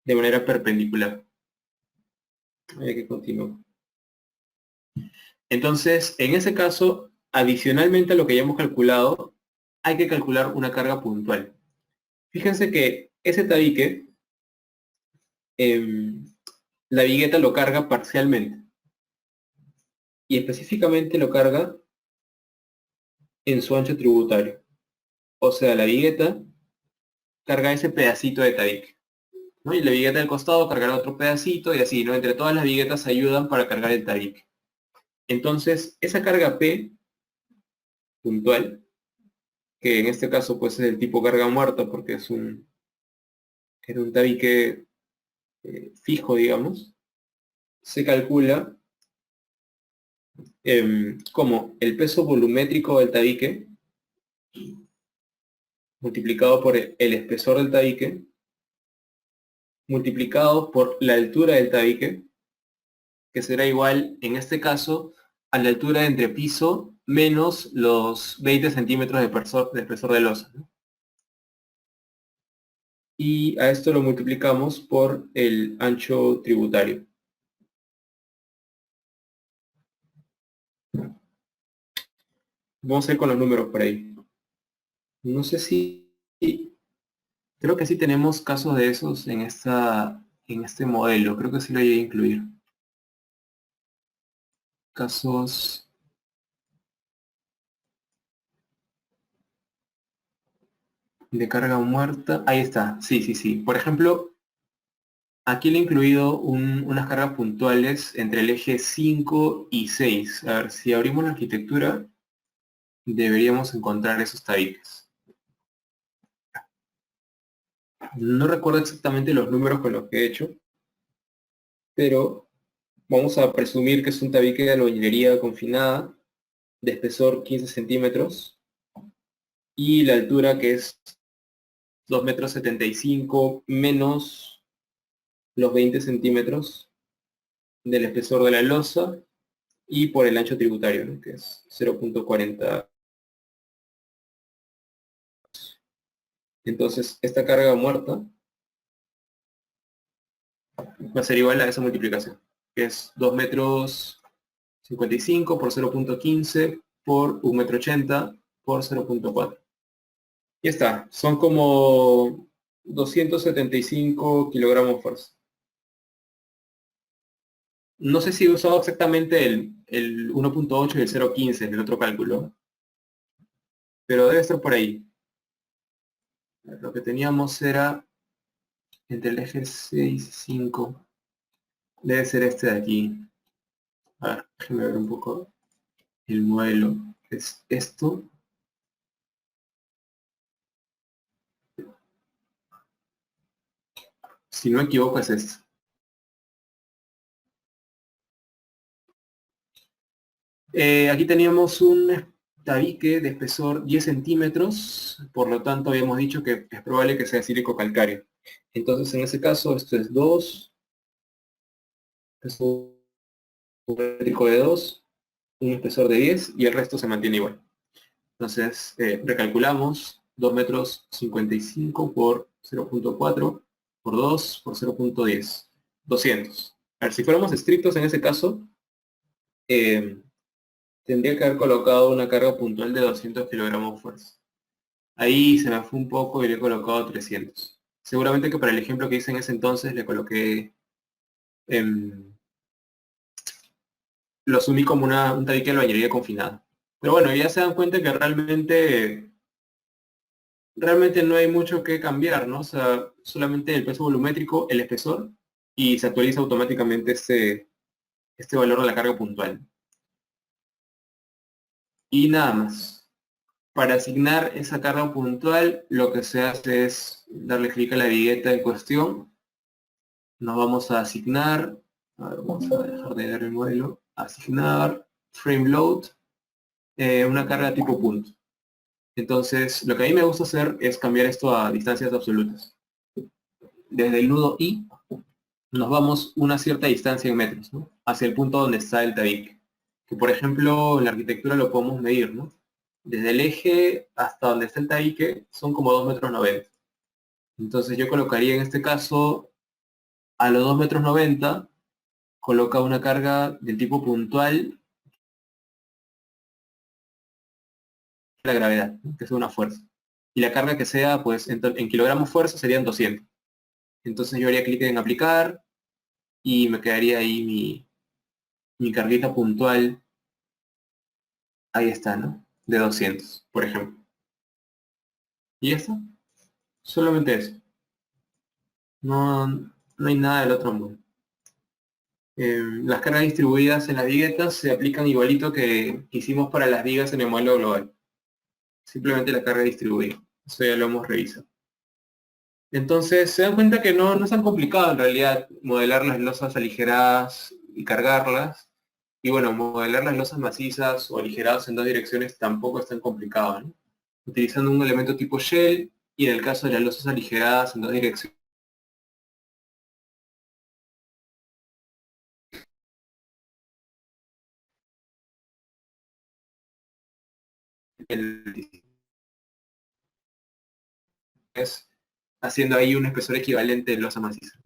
de manera perpendicular. Hay que continuar. Entonces, en ese caso, adicionalmente a lo que ya hemos calculado, hay que calcular una carga puntual. Fíjense que ese tabique, la vigueta lo carga parcialmente. Y específicamente lo carga en su ancho tributario. O sea, la vigueta carga ese pedacito de tabique, ¿no? Y la vigueta del costado cargará otro pedacito y así, ¿no? Entre todas las viguetas ayudan para cargar el tabique. Entonces, esa carga P puntual, que en este caso pues es del tipo carga muerta porque es un tabique fijo, digamos, se calcula como el peso volumétrico del tabique multiplicado por el espesor del tabique multiplicado por la altura del tabique, que será igual, en este caso, a la altura entre piso menos los 20 centímetros de espesor de losa, ¿no? Y a esto lo multiplicamos por el ancho tributario. Vamos a ir con los números por ahí. No sé si... Creo que sí tenemos casos de esos en este modelo. Creo que sí lo llegué a incluir. Casos... de carga muerta. Ahí está. Sí, sí, sí. Por ejemplo, aquí le he incluido unas cargas puntuales entre el eje 5 y 6. A ver, si abrimos la arquitectura, deberíamos encontrar esos tabiques. No recuerdo exactamente los números con los que he hecho, pero vamos a presumir que es un tabique de albañilería confinada, de espesor 15 centímetros, y la altura que es 2,75 m menos los 20 centímetros del espesor de la losa y por el ancho tributario, ¿no? Que es 0,40. Entonces, esta carga muerta va a ser igual a esa multiplicación, que es 2 metros 55 por 0,15 por 1,80 m por 0,4. Y está, son como 275 kilogramos fuerza. No sé si he usado exactamente el 1,8 y el 0,15 en el otro cálculo, pero debe estar por ahí. Lo que teníamos era entre el eje 6 y 5. Debe ser este de aquí. A ver, déjenme ver un poco el modelo. Es esto. Si no me equivoco es esto. Aquí teníamos un tabique de espesor 10 centímetros, por lo tanto habíamos dicho que es probable que sea sílico calcáreo. Entonces en ese caso esto es 2, espesor métrico de 2, un espesor de 10 y el resto se mantiene igual. Entonces recalculamos 2 metros 55 por 0,4 por 2 por 0,10, 200. A ver, si fuéramos estrictos en ese caso, tendría que haber colocado una carga puntual de 200 kilogramos fuerza. Ahí se me fue un poco y le he colocado 300. Seguramente que para el ejemplo que hice en ese entonces le coloqué, lo asumí como un tabique de albañilería confinada. Pero bueno, ya se dan cuenta que realmente no hay mucho que cambiar, ¿no? O sea, solamente el peso volumétrico, el espesor, y se actualiza automáticamente este valor de la carga puntual. Y nada más. Para asignar esa carga puntual, lo que se hace es darle clic a la vigueta en cuestión. Nos vamos a asignar, a ver, vamos a dejar de ver el modelo, asignar frame load, una carga tipo punto. Entonces, lo que a mí me gusta hacer es cambiar esto a distancias absolutas. Desde el nudo I nos vamos una cierta distancia en metros, ¿no? Hacia el punto donde está el tabique. Que por ejemplo en la arquitectura lo podemos medir, ¿no? Desde el eje hasta donde está el tabique son como 2,90 m. Entonces yo colocaría en este caso a los 2,90 m, coloca una carga del tipo puntual, la gravedad, ¿no? Que sea una fuerza. Y la carga que sea, pues en kilogramos fuerza serían 200. Entonces yo haría clic en aplicar y me quedaría ahí mi carguita puntual. Ahí está, ¿no? De 200, por ejemplo. Y ya está. Solamente eso. No, no hay nada del otro mundo. Las cargas distribuidas en las viguetas se aplican igualito que hicimos para las vigas en el modelo global. Simplemente la carga distribuida. Eso ya lo hemos revisado. Entonces se dan cuenta que no es tan complicado en realidad modelar las losas aligeradas y cargarlas. Y bueno, modelar las losas macizas o aligeradas en dos direcciones tampoco es tan complicado, ¿no? Utilizando un elemento tipo shell y en el caso de las losas aligeradas en dos direcciones, es haciendo ahí un espesor equivalente de losa maciza,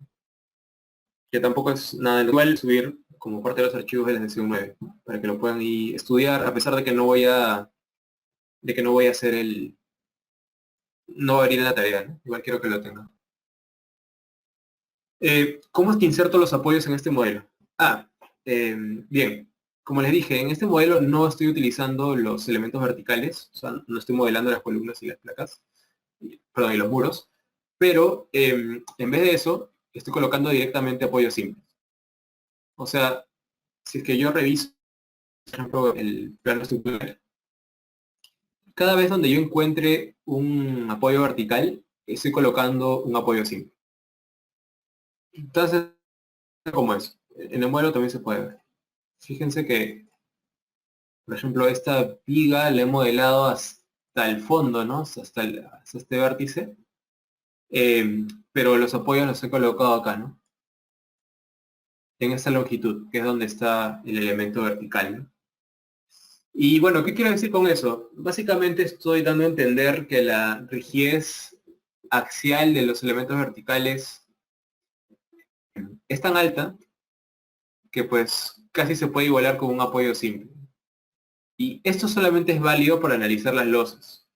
que tampoco es nada de lo cual subir como parte de los archivos de la sección 9, para que lo puedan ir estudiar, a pesar de que no voy a hacer no va a venir en la tarea, ¿no? Igual quiero que lo tengan. ¿Cómo es que inserto los apoyos en este modelo? Bien, como les dije, en este modelo no estoy utilizando los elementos verticales, o sea, no estoy modelando las columnas y las placas, perdón, y los muros, pero en vez de eso, estoy colocando directamente apoyos simples. O sea, si es que yo reviso, por ejemplo, el plano estructural, cada vez donde yo encuentre un apoyo vertical, estoy colocando un apoyo simple. Entonces, como es. En el modelo también se puede ver. Fíjense que, por ejemplo, esta viga la he modelado hasta el fondo, ¿no? Hasta este vértice. Pero los apoyos los he colocado acá, ¿no? En esta longitud, que es donde está el elemento vertical, ¿no? Y bueno, ¿qué quiero decir con eso? Básicamente estoy dando a entender que la rigidez axial de los elementos verticales es tan alta que pues casi se puede igualar con un apoyo simple. Y esto solamente es válido para analizar las losas,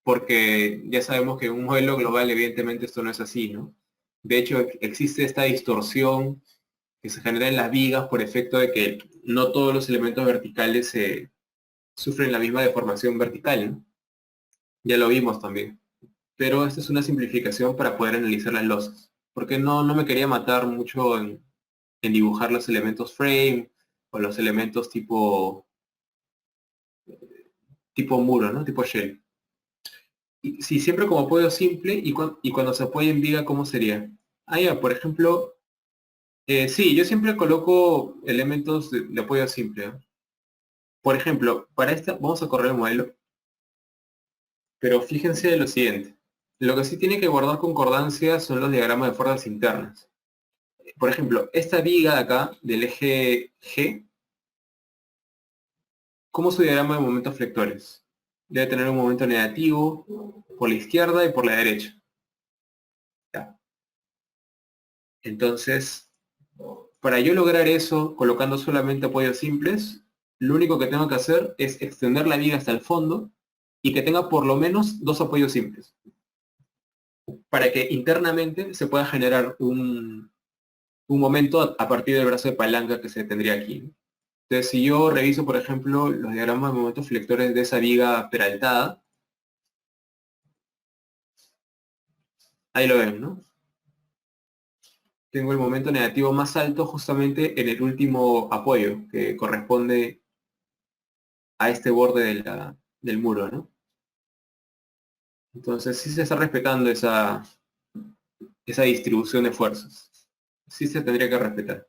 porque ya sabemos que en un modelo global evidentemente esto no es así, ¿no? De hecho, existe esta distorsión que se genera en las vigas por efecto de que no todos los elementos verticales sufren la misma deformación vertical, ¿no? Ya lo vimos también. Pero esta es una simplificación para poder analizar las losas, porque no me quería matar mucho en dibujar los elementos frame o los elementos tipo muro, ¿no? Tipo shell. Y, si siempre como apoyo simple y cuando se apoya en viga, ¿cómo sería? Ah, ya, por ejemplo, sí, yo siempre coloco elementos de apoyo simple, ¿no? Por ejemplo, para esta, vamos a correr el modelo, pero fíjense lo siguiente. Lo que sí tiene que guardar concordancia son los diagramas de fuerzas internas. Por ejemplo, esta viga de acá, del eje G, ¿cómo es su diagrama de momentos flectores? Debe tener un momento negativo por la izquierda y por la derecha. ¿Ya? Entonces, para yo lograr eso, colocando solamente apoyos simples, lo único que tengo que hacer es extender la viga hasta el fondo y que tenga por lo menos dos apoyos simples, para que internamente se pueda generar un momento a partir del brazo de palanca que se tendría aquí. Entonces, si yo reviso, por ejemplo, los diagramas de momentos flectores de esa viga peraltada, ahí lo ven, ¿no? Tengo el momento negativo más alto justamente en el último apoyo, que corresponde a este borde del muro, ¿no? Entonces sí se está respetando esa distribución de fuerzas. Sí se tendría que respetar.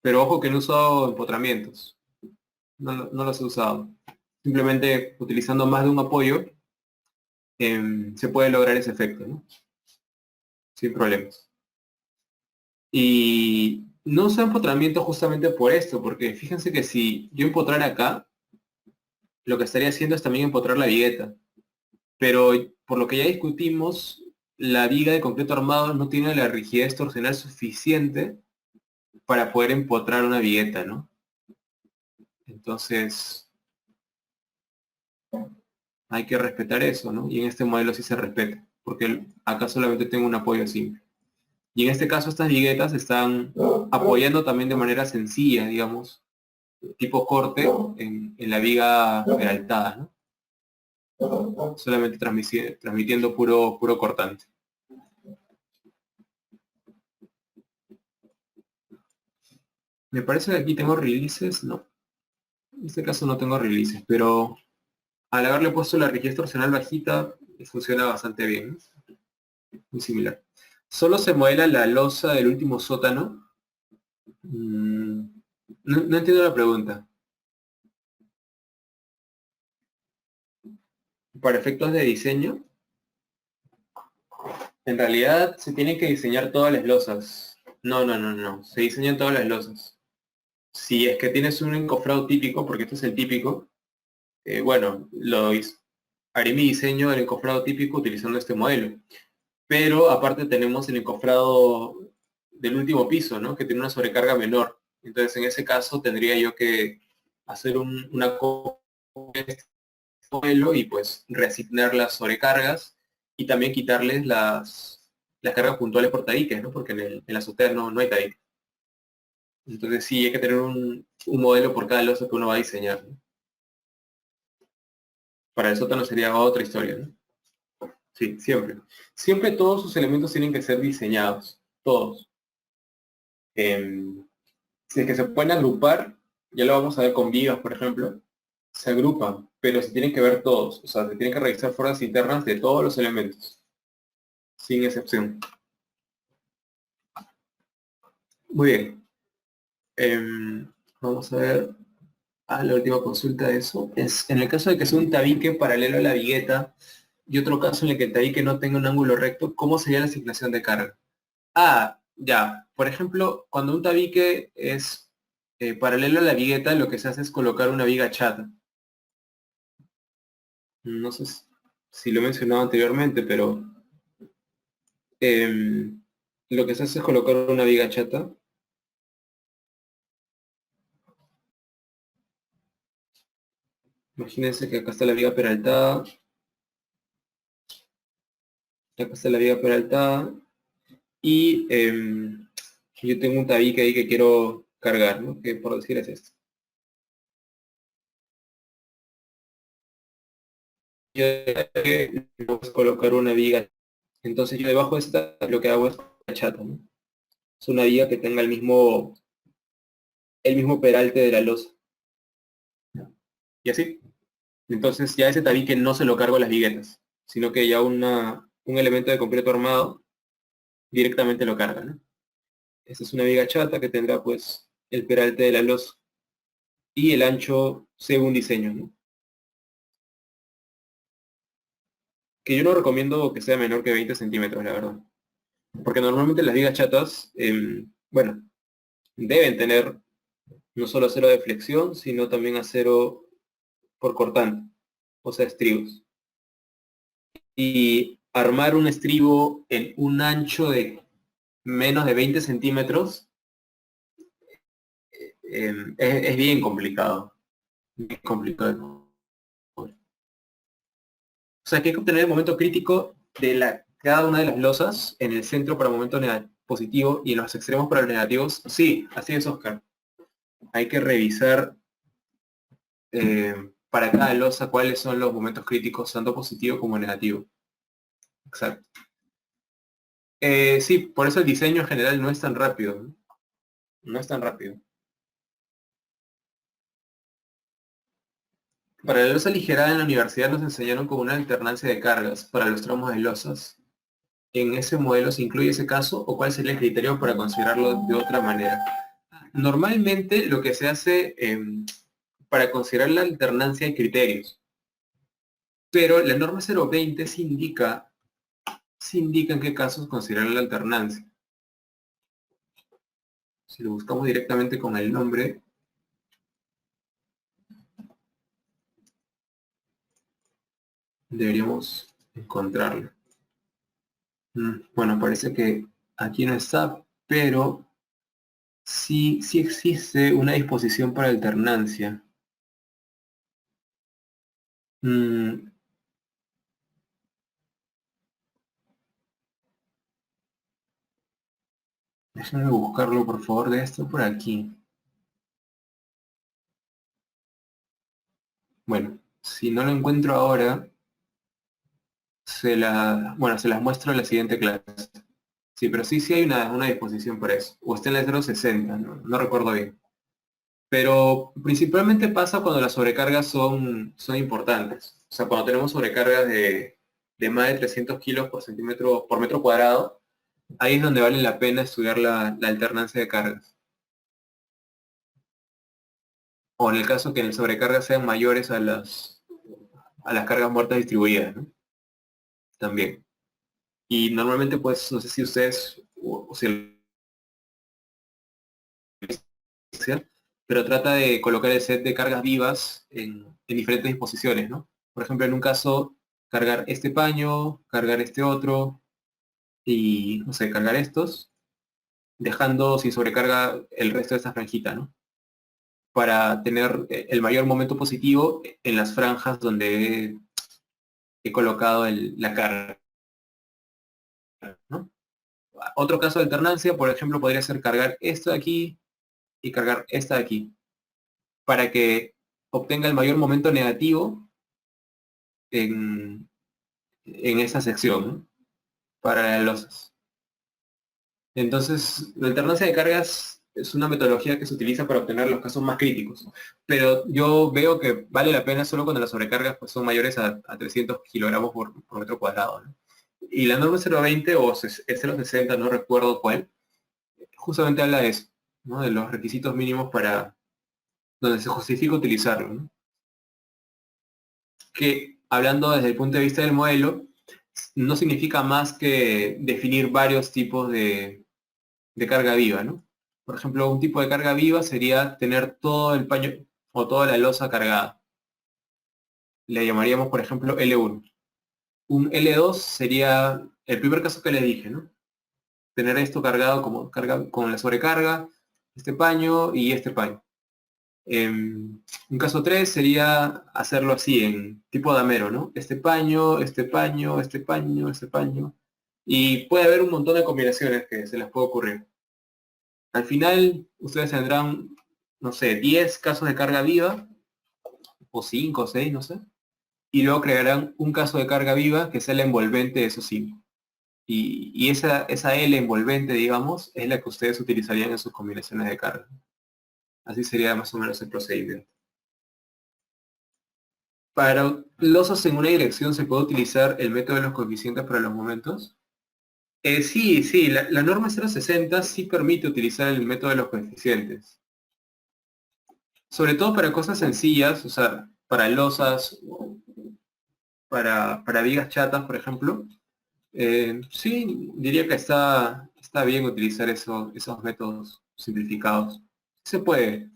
Pero ojo que no he usado empotramientos. No los he usado. Simplemente utilizando más de un apoyo se puede lograr ese efecto, ¿no? Sin problemas. Y no uso empotramiento justamente por esto, porque fíjense que si yo empotrara acá, lo que estaría haciendo es también empotrar la vigueta. Pero por lo que ya discutimos, la viga de concreto armado no tiene la rigidez torsional suficiente para poder empotrar una vigueta, ¿no? Entonces, hay que respetar eso, ¿no? Y en este modelo sí se respeta, porque acá solamente tengo un apoyo simple. Y en este caso estas viguetas están apoyando también de manera sencilla, digamos, tipo corte en la viga peraltada, ¿no? Solamente transmitiendo puro cortante. Me parece que aquí tengo releases, no. En este caso no tengo releases, pero al haberle puesto la rigidez torsional bajita, funciona bastante bien, ¿no? Muy similar. Solo se modela la losa del último sótano. No entiendo la pregunta. Para efectos de diseño, en realidad se tienen que diseñar todas las losas. No. Se diseñan todas las losas. Si es que tienes un encofrado típico, porque este es el típico, bueno, haré mi diseño del encofrado típico utilizando este modelo. Pero aparte tenemos el encofrado del último piso, ¿no? Que tiene una sobrecarga menor. Entonces, en ese caso, tendría yo que hacer una copia de este modelo y pues reasignar las sobrecargas y también quitarles las cargas puntuales por tabiques, ¿no? Porque en la azotea no hay tabiques. Entonces sí, hay que tener un modelo por cada losa que uno va a diseñar, ¿no? Para el sótano sería otra historia, ¿no? Sí, siempre. Siempre todos sus elementos tienen que ser diseñados, todos. Si es que se pueden agrupar, ya lo vamos a ver con vigas, por ejemplo. se agrupan, pero se tienen que ver todos, o sea, se tienen que revisar fuerzas internas de todos los elementos, sin excepción. Muy bien. Vamos a ver la última consulta de eso. Es en el caso de que sea un tabique paralelo a la vigueta y otro caso en el que el tabique no tenga un ángulo recto, ¿cómo sería la asignación de carga? Ya. Por ejemplo, cuando un tabique es paralelo a la vigueta, lo que se hace es colocar una viga chata. No sé si lo he mencionado anteriormente, pero lo que se hace es colocar una viga chata. Imagínense que acá está la viga peraltada, acá está la viga peraltada, y yo tengo un tabique ahí que quiero cargar, ¿no? Que por decir es esto. Yo voy a colocar una viga. Entonces yo debajo de esta lo que hago es una chata, ¿no? Es una viga que tenga el mismo peralte de la losa. Y así. Entonces ya ese tabique no se lo cargo a las viguetas, sino que ya un elemento de concreto armado directamente lo carga, ¿no? Esta es una viga chata que tendrá pues el peralte de la losa y el ancho según diseño, ¿no? Que yo no recomiendo que sea menor que 20 centímetros, la verdad. Porque normalmente las vigas chatas, bueno, deben tener no solo acero de flexión, sino también acero por cortante, o sea, estribos. Y armar un estribo en un ancho de menos de 20 centímetros es bien complicado. Bien complicado. O sea, que hay que obtener el momento crítico de cada una de las losas en el centro para el momento positivo y en los extremos para los negativos. Sí, así es, Oscar. Hay que revisar para cada losa cuáles son los momentos críticos, tanto positivo como negativo. Exacto. Sí, por eso el diseño en general no es tan rápido. No es tan rápido. Para la losa aligerada en la universidad nos enseñaron como una alternancia de cargas para los tramos de losas. ¿En ese modelo se incluye ese caso o cuál sería el criterio para considerarlo de otra manera? Normalmente lo que se hace para considerar la alternancia hay criterios, pero la norma 020 se indica en qué casos considerar la alternancia. Si lo buscamos directamente con el nombre, deberíamos encontrarlo. Bueno, parece que aquí no está, pero sí existe una disposición para alternancia. Mm, Déjame buscarlo, por favor, de esto por aquí. Bueno, si no lo encuentro ahora, se las muestro en la siguiente clase. Sí, pero sí hay una disposición para eso. O está en la 060, no recuerdo bien. Pero principalmente pasa cuando las sobrecargas son importantes. O sea, cuando tenemos sobrecargas de más de 300 kilos por metro cuadrado, ahí es donde vale la pena estudiar la alternancia de cargas. O en el caso que en sobrecargas sean mayores a las cargas muertas distribuidas, ¿no? También. Y normalmente, pues, no sé si ustedes, o si pero trata de colocar el set de cargas vivas en diferentes disposiciones, ¿no? Por ejemplo, en un caso, cargar este paño, cargar este otro, y, no sé, cargar estos, dejando sin sobrecarga el resto de esta franjita, ¿no? Para tener el mayor momento positivo en las franjas donde he colocado la carga, ¿no? Otro caso de alternancia, por ejemplo, podría ser cargar esto de aquí y cargar esta de aquí, para que obtenga el mayor momento negativo en esa sección, ¿no? Para las losas. Entonces, la alternancia de cargas es una metodología que se utiliza para obtener los casos más críticos. Pero yo veo que vale la pena solo cuando las sobrecargas pues, son mayores a 300 kilogramos por metro cuadrado, ¿no? Y la norma 020 o 060, no recuerdo cuál, justamente habla de eso, ¿no? De los requisitos mínimos para donde se justifica utilizarlo, ¿no? Que hablando desde el punto de vista del modelo, no significa más que definir varios tipos de carga viva, ¿no? Por ejemplo, un tipo de carga viva sería tener todo el paño o toda la losa cargada. Le llamaríamos, por ejemplo, L1. Un L2 sería el primer caso que les dije, ¿no? Tener esto cargado como carga con la sobrecarga, este paño y este paño. Un caso 3 sería hacerlo así, en tipo damero, ¿no? Este paño, este paño, este paño, este paño. Y puede haber un montón de combinaciones que se les puede ocurrir. Al final, ustedes tendrán, no sé, 10 casos de carga viva, o 5 o 6, no sé. Y luego crearán un caso de carga viva que sea la envolvente de esos 5. Y esa L envolvente, digamos, es la que ustedes utilizarían en sus combinaciones de carga. Así sería más o menos el procedimiento. Para losas en una dirección se puede utilizar el método de los coeficientes para los momentos. Sí, la norma 060 sí permite utilizar el método de los coeficientes. Sobre todo para cosas sencillas, o sea, para losas, para vigas chatas, por ejemplo. Sí, diría que está bien utilizar esos métodos simplificados. Se puede,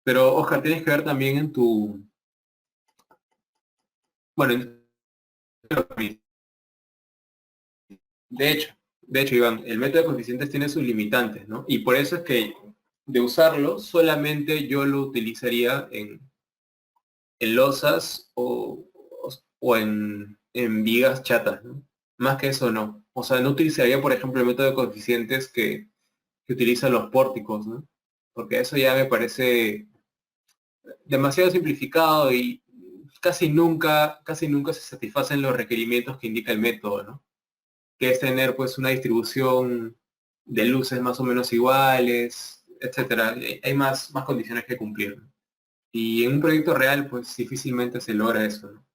pero Oscar, tienes que ver también en tu... Bueno, de hecho, Iván, el método de coeficientes tiene sus limitantes, ¿no? Y por eso es que de usarlo, solamente yo lo utilizaría en losas o en vigas chatas, ¿no? Más que eso no. O sea, no utilizaría, por ejemplo, el método de coeficientes que utilizan los pórticos, ¿no? Porque eso ya me parece demasiado simplificado y casi nunca se satisfacen los requerimientos que indica el método, ¿no? Que es tener pues una distribución de luces más o menos iguales, etcétera. Hay más condiciones que cumplir, ¿no? Y en un proyecto real pues difícilmente se logra eso, ¿no?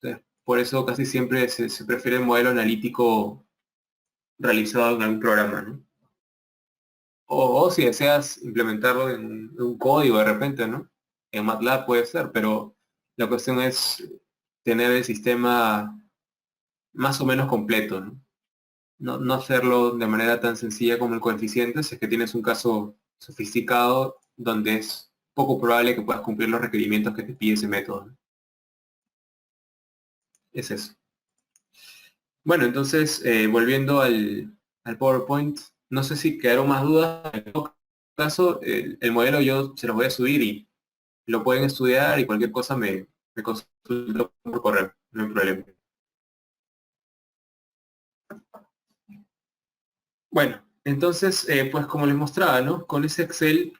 Entonces, por eso casi siempre se prefiere el modelo analítico realizado en algún programa, ¿no? O si deseas implementarlo en un código de repente, ¿no? En MATLAB puede ser, pero la cuestión es tener el sistema más o menos completo, ¿no? No hacerlo de manera tan sencilla como el coeficiente, si es que tienes un caso sofisticado donde es poco probable que puedas cumplir los requerimientos que te pide ese método, ¿no? Es eso. Bueno, entonces, volviendo al PowerPoint, no sé si quedaron más dudas. En todo caso, el modelo yo se los voy a subir y lo pueden estudiar y cualquier cosa me consultan por correo, no hay problema. Bueno, entonces, pues como les mostraba, ¿no? Con ese Excel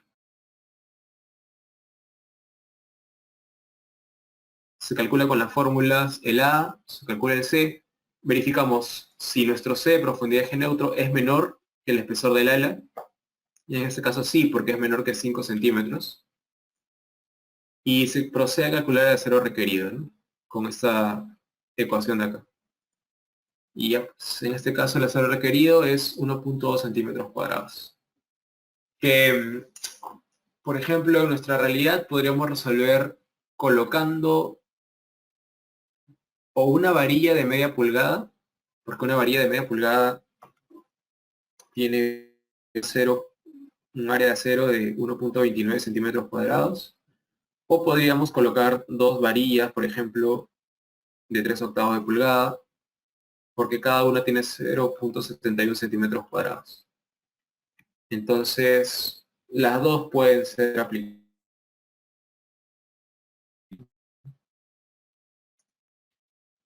se calcula con las fórmulas el A, se calcula el C, verificamos si nuestro C de profundidad de eje neutro es menor que el espesor del ala, y en este caso sí, porque es menor que 5 centímetros, y se procede a calcular el acero requerido, ¿no? Con esta ecuación de acá. Y ya, pues, en este caso el acero requerido es 1,2 centímetros cuadrados. Que, por ejemplo, en nuestra realidad podríamos resolver colocando o una varilla de media pulgada, porque una varilla de media pulgada tiene cero, un área de acero de 1,29 centímetros cuadrados, o podríamos colocar dos varillas, por ejemplo, de 3/8 de pulgada, porque cada una tiene 0,71 centímetros cuadrados. Entonces, las dos pueden ser aplicadas.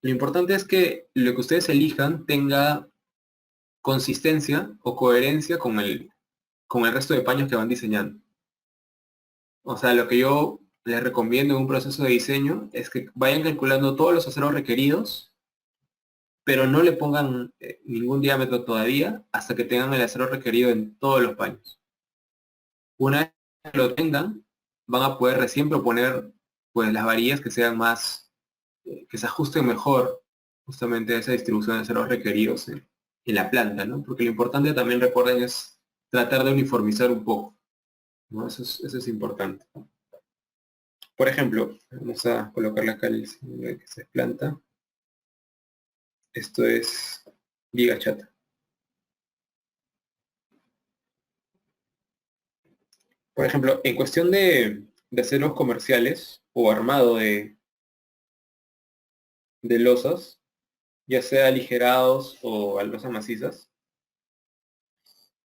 Lo importante es que lo que ustedes elijan tenga consistencia o coherencia con el resto de paños que van diseñando. O sea, lo que yo les recomiendo en un proceso de diseño es que vayan calculando todos los aceros requeridos, pero no le pongan ningún diámetro todavía hasta que tengan el acero requerido en todos los paños. Una vez que lo tengan, van a poder recién proponer pues las varillas que sean más, que se ajusten mejor justamente a esa distribución de ceros requeridos en la planta, ¿no? Porque lo importante también, recuerden, es tratar de uniformizar un poco, ¿no? Eso es importante. Por ejemplo, vamos a colocarle acá el signo de que se planta. Esto es viga chata. Por ejemplo, en cuestión de aceros comerciales o armado de losas, ya sea aligerados o losas macizas,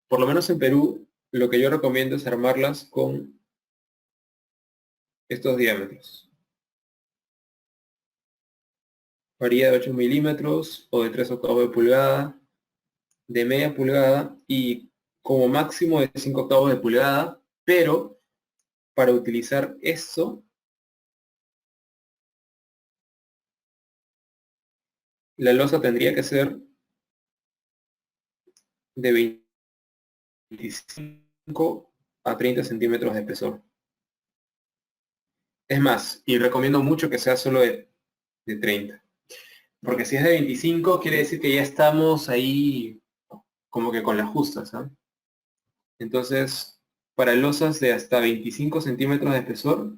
por lo menos en Perú, lo que yo recomiendo es armarlas con estos diámetros. Varía de 8 milímetros o de 3/8 de pulgada, de media pulgada y como máximo de 5/8 de pulgada, pero para utilizar esto, la losa tendría que ser de 25 a 30 centímetros de espesor. Es más, y recomiendo mucho que sea solo de 30. Porque si es de 25, quiere decir que ya estamos ahí como que con las justas, ¿sabes? Entonces, para losas de hasta 25 centímetros de espesor,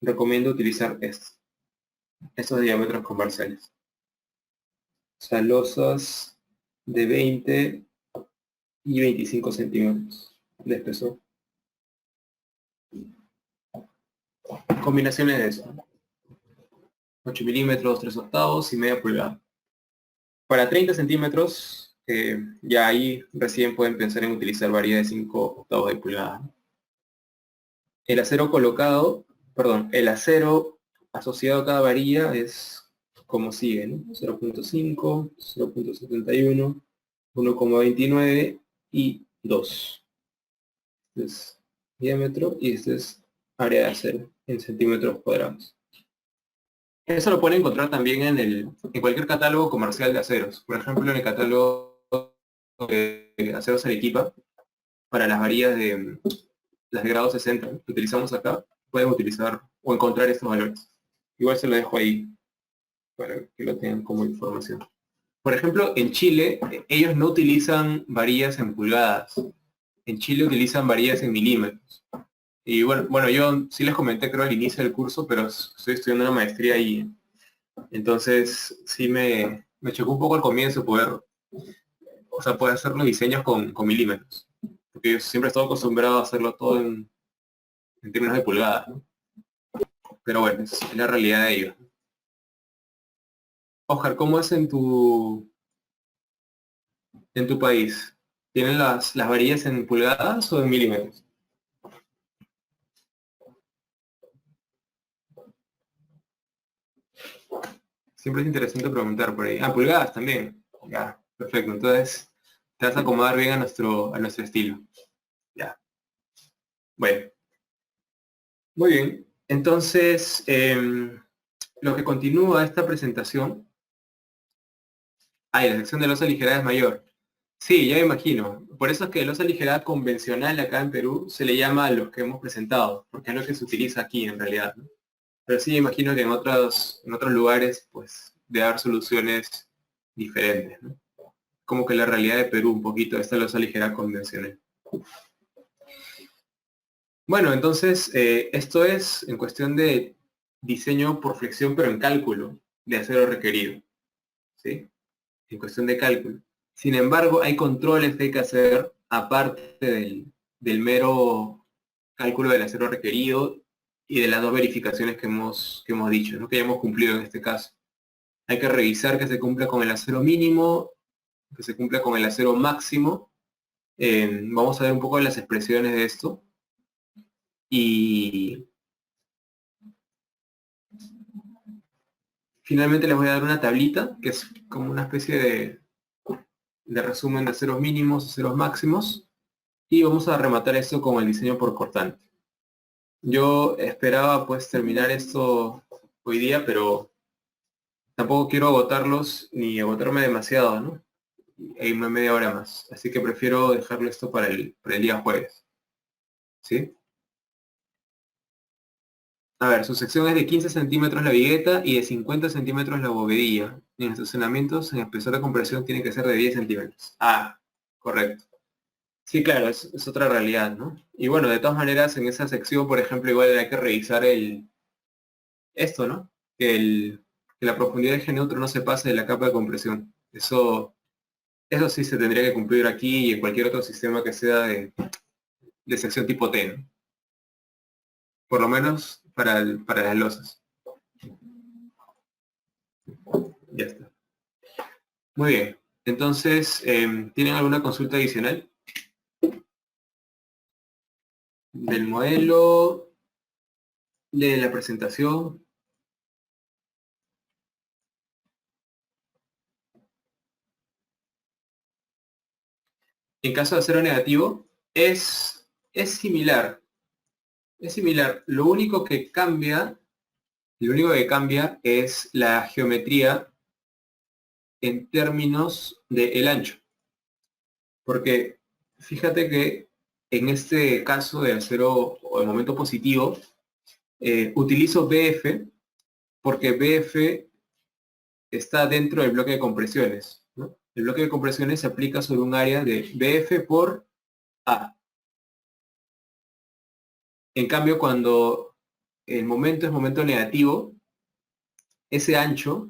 recomiendo utilizar estos diámetros comerciales. O sea, losas de 20 y 25 centímetros de espesor. Combinaciones de eso. 8 milímetros, 3/8 y media pulgada. Para 30 centímetros, ya ahí recién pueden pensar en utilizar varillas de 5/8 de pulgada. El acero colocado, perdón, el acero asociado a cada varilla es como sigue, ¿no? 0.5, 0.71, 1,29 y 2. Este es diámetro y este es área de acero en centímetros cuadrados. Eso lo pueden encontrar también en cualquier catálogo comercial de aceros. Por ejemplo, en el catálogo de aceros Arequipa, para las varillas de las de grado 60 que utilizamos acá, pueden utilizar o encontrar estos valores. Igual se lo dejo ahí para que lo tengan como información. Por ejemplo, en Chile, ellos no utilizan varillas en pulgadas. En Chile utilizan varillas en milímetros. Y bueno, yo sí les comenté creo al inicio del curso, pero estoy estudiando una maestría ahí. Entonces sí me chocó un poco al comienzo poder hacer los diseños con milímetros. Porque yo siempre he estado acostumbrado a hacerlo todo en términos de pulgadas, ¿no? Pero bueno, es la realidad de ellos. Oscar, ¿cómo es en tu país? ¿Tienen las varillas en pulgadas o en milímetros? Siempre es interesante preguntar por ahí. Ah, pulgadas también. Ya, perfecto. Entonces, te vas a acomodar bien a nuestro estilo. Ya. Bueno, muy bien. Entonces, lo que continúa esta presentación. La sección de losa aligerada es mayor. Sí, ya me imagino. Por eso es que losa aligerada convencional acá en Perú se le llama a los que hemos presentado, porque es lo que se utiliza aquí en realidad, ¿no? Pero sí, me imagino que en otros lugares, pues, debe haber soluciones diferentes, ¿no? Como que la realidad de Perú, un poquito, esta losa ligera convencional. Bueno, entonces, esto es en cuestión de diseño por flexión, pero en cálculo de acero requerido, ¿sí? En cuestión de cálculo. Sin embargo, hay controles que hay que hacer aparte del mero cálculo del acero requerido y de las dos verificaciones que hemos dicho, ¿no? Que ya hemos cumplido en este caso. Hay que revisar que se cumpla con el acero mínimo, que se cumpla con el acero máximo. Vamos a ver un poco de las expresiones de esto. Y finalmente les voy a dar una tablita, que es como una especie de resumen de aceros mínimos, aceros máximos. Y vamos a rematar esto con el diseño por cortante. Yo esperaba pues terminar esto hoy día, pero tampoco quiero agotarlos ni agotarme demasiado, ¿no? E irme media hora más. Así que prefiero dejarlo esto para el día jueves. ¿sí? A ver, su sección es de 15 centímetros la vigueta y de 50 centímetros la bovedilla. Y en estacionamientos, en espesor de compresión, tiene que ser de 10 centímetros. Ah, correcto. Sí, claro, es otra realidad, ¿no? Y bueno, de todas maneras, en esa sección, por ejemplo, igual hay que revisar esto, ¿no? Que la profundidad de eje neutro no se pase de la capa de compresión. Eso sí se tendría que cumplir aquí y en cualquier otro sistema que sea de sección tipo T, ¿no? Por lo menos para las losas. Ya está. Muy bien. Entonces, ¿tienen alguna consulta adicional del modelo, de la presentación? En caso de cero negativo, es similar. Es similar. Lo único que cambia es la geometría en términos del ancho. Porque fíjate que en este caso de acero o de momento positivo, utilizo BF porque BF está dentro del bloque de compresiones, ¿no? El bloque de compresiones se aplica sobre un área de BF por A. En cambio, cuando el momento es momento negativo, ese ancho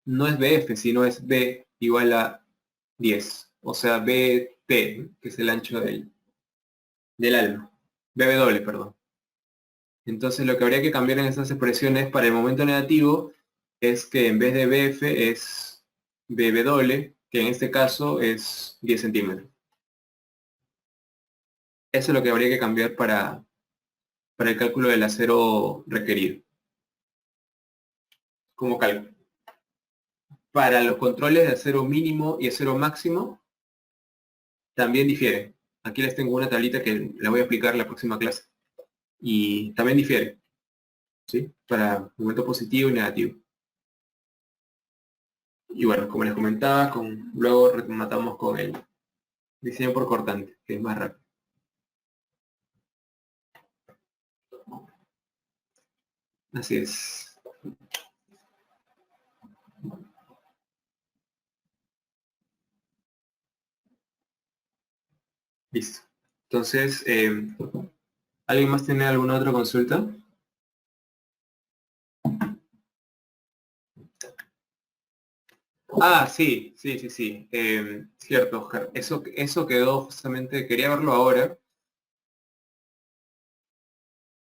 no es BF, sino es B igual a 10. O sea, BT, que es el ancho del alma. BW, perdón. Entonces lo que habría que cambiar en estas expresiones para el momento negativo es que en vez de BF es BW, que en este caso es 10 centímetros. Eso es lo que habría que cambiar para el cálculo del acero requerido como cálculo. Para los controles de acero mínimo y acero máximo también difiere. Aquí les tengo una tablita que la voy a explicar en la próxima clase. Y también difiere, ¿sí? Para momento positivo y negativo. Y bueno, como les comentaba, luego rematamos con el diseño por cortante, que es más rápido. Así es. Listo. Entonces, ¿alguien más tiene alguna otra consulta? Ah, sí, sí, sí, sí. Cierto, Oscar. Eso quedó justamente, quería verlo ahora.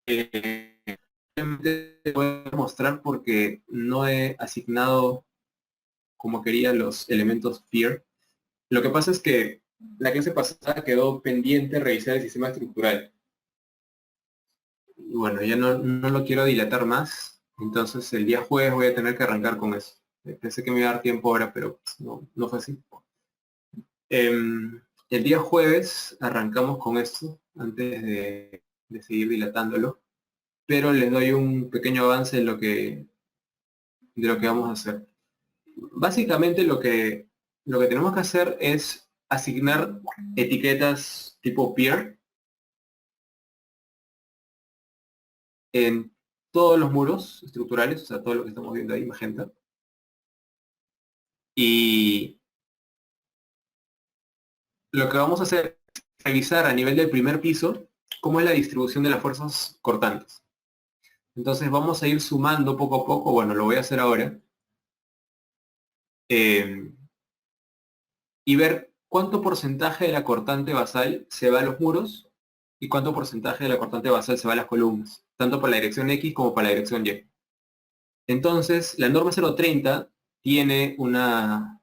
Te voy a mostrar porque no he asignado como quería los elementos peer. Lo que pasa es que la clase pasada quedó pendiente revisar el sistema estructural. Y bueno, ya no lo quiero dilatar más. Entonces el día jueves voy a tener que arrancar con eso. Pensé que me iba a dar tiempo ahora, pero pues, no fue así. El día jueves arrancamos con esto, antes de seguir dilatándolo, pero les doy un pequeño avance de lo que vamos a hacer. Básicamente lo que tenemos que hacer es asignar etiquetas tipo peer en todos los muros estructurales, o sea, todo lo que estamos viendo ahí, magenta. Y lo que vamos a hacer es revisar a nivel del primer piso cómo es la distribución de las fuerzas cortantes. Entonces vamos a ir sumando poco a poco, bueno, lo voy a hacer ahora, eh, y ver cuánto porcentaje de la cortante basal se va a los muros y cuánto porcentaje de la cortante basal se va a las columnas, tanto para la dirección X como para la dirección Y. Entonces, la norma 030 tiene una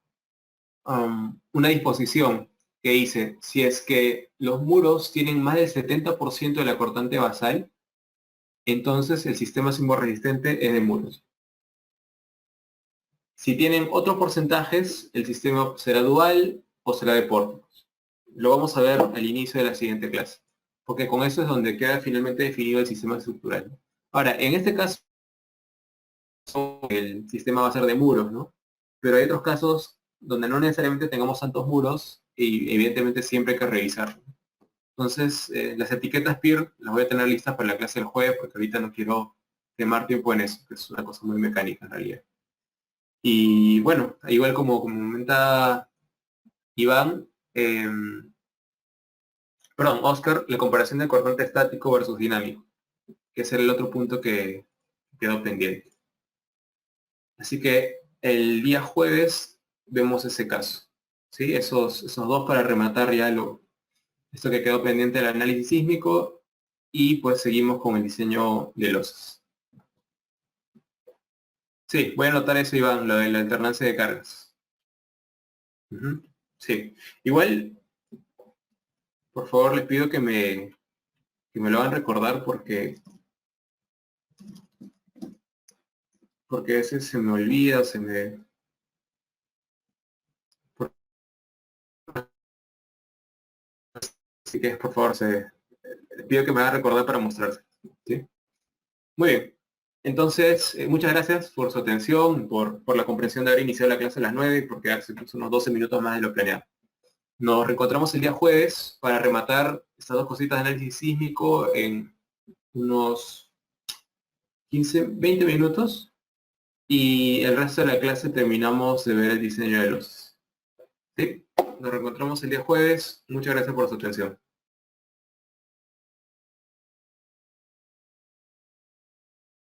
disposición que dice, si es que los muros tienen más del 70% de la cortante basal, entonces el sistema sismorresistente es de muros. Si tienen otros porcentajes, el sistema será dual o será de pórticos. Lo vamos a ver al inicio de la siguiente clase, porque con eso es donde queda finalmente definido el sistema estructural. Ahora, en este caso, el sistema va a ser de muros, ¿no? Pero hay otros casos donde no necesariamente tengamos tantos muros y evidentemente siempre hay que revisar. Entonces, las etiquetas peer las voy a tener listas para la clase del jueves porque ahorita no quiero quemar tiempo en eso, que es una cosa muy mecánica en realidad. Y bueno, igual como comenta Iván, perdón, Oscar, la comparación de cortante estático versus dinámico, que es el otro punto que quedó pendiente. Así que el día jueves vemos ese caso, ¿sí? Esos dos para rematar ya esto que quedó pendiente del análisis sísmico y pues seguimos con el diseño de losas. Sí, voy a anotar eso, Iván, lo de la alternancia de cargas. Ujú. Sí, igual, por favor, les pido que me lo hagan recordar porque a veces se me olvida, o se me... Así que, por favor, les pido que me hagan recordar para mostrarse. ¿Sí? Muy bien. Entonces, muchas gracias por su atención, por la comprensión de haber iniciado la clase a las 9 y por quedarse incluso unos 12 minutos más de lo planeado. Nos reencontramos el día jueves para rematar estas dos cositas de análisis sísmico en unos 15, 20 minutos y el resto de la clase terminamos de ver el diseño de los. ¿Sí? Nos reencontramos el día jueves. Muchas gracias por su atención.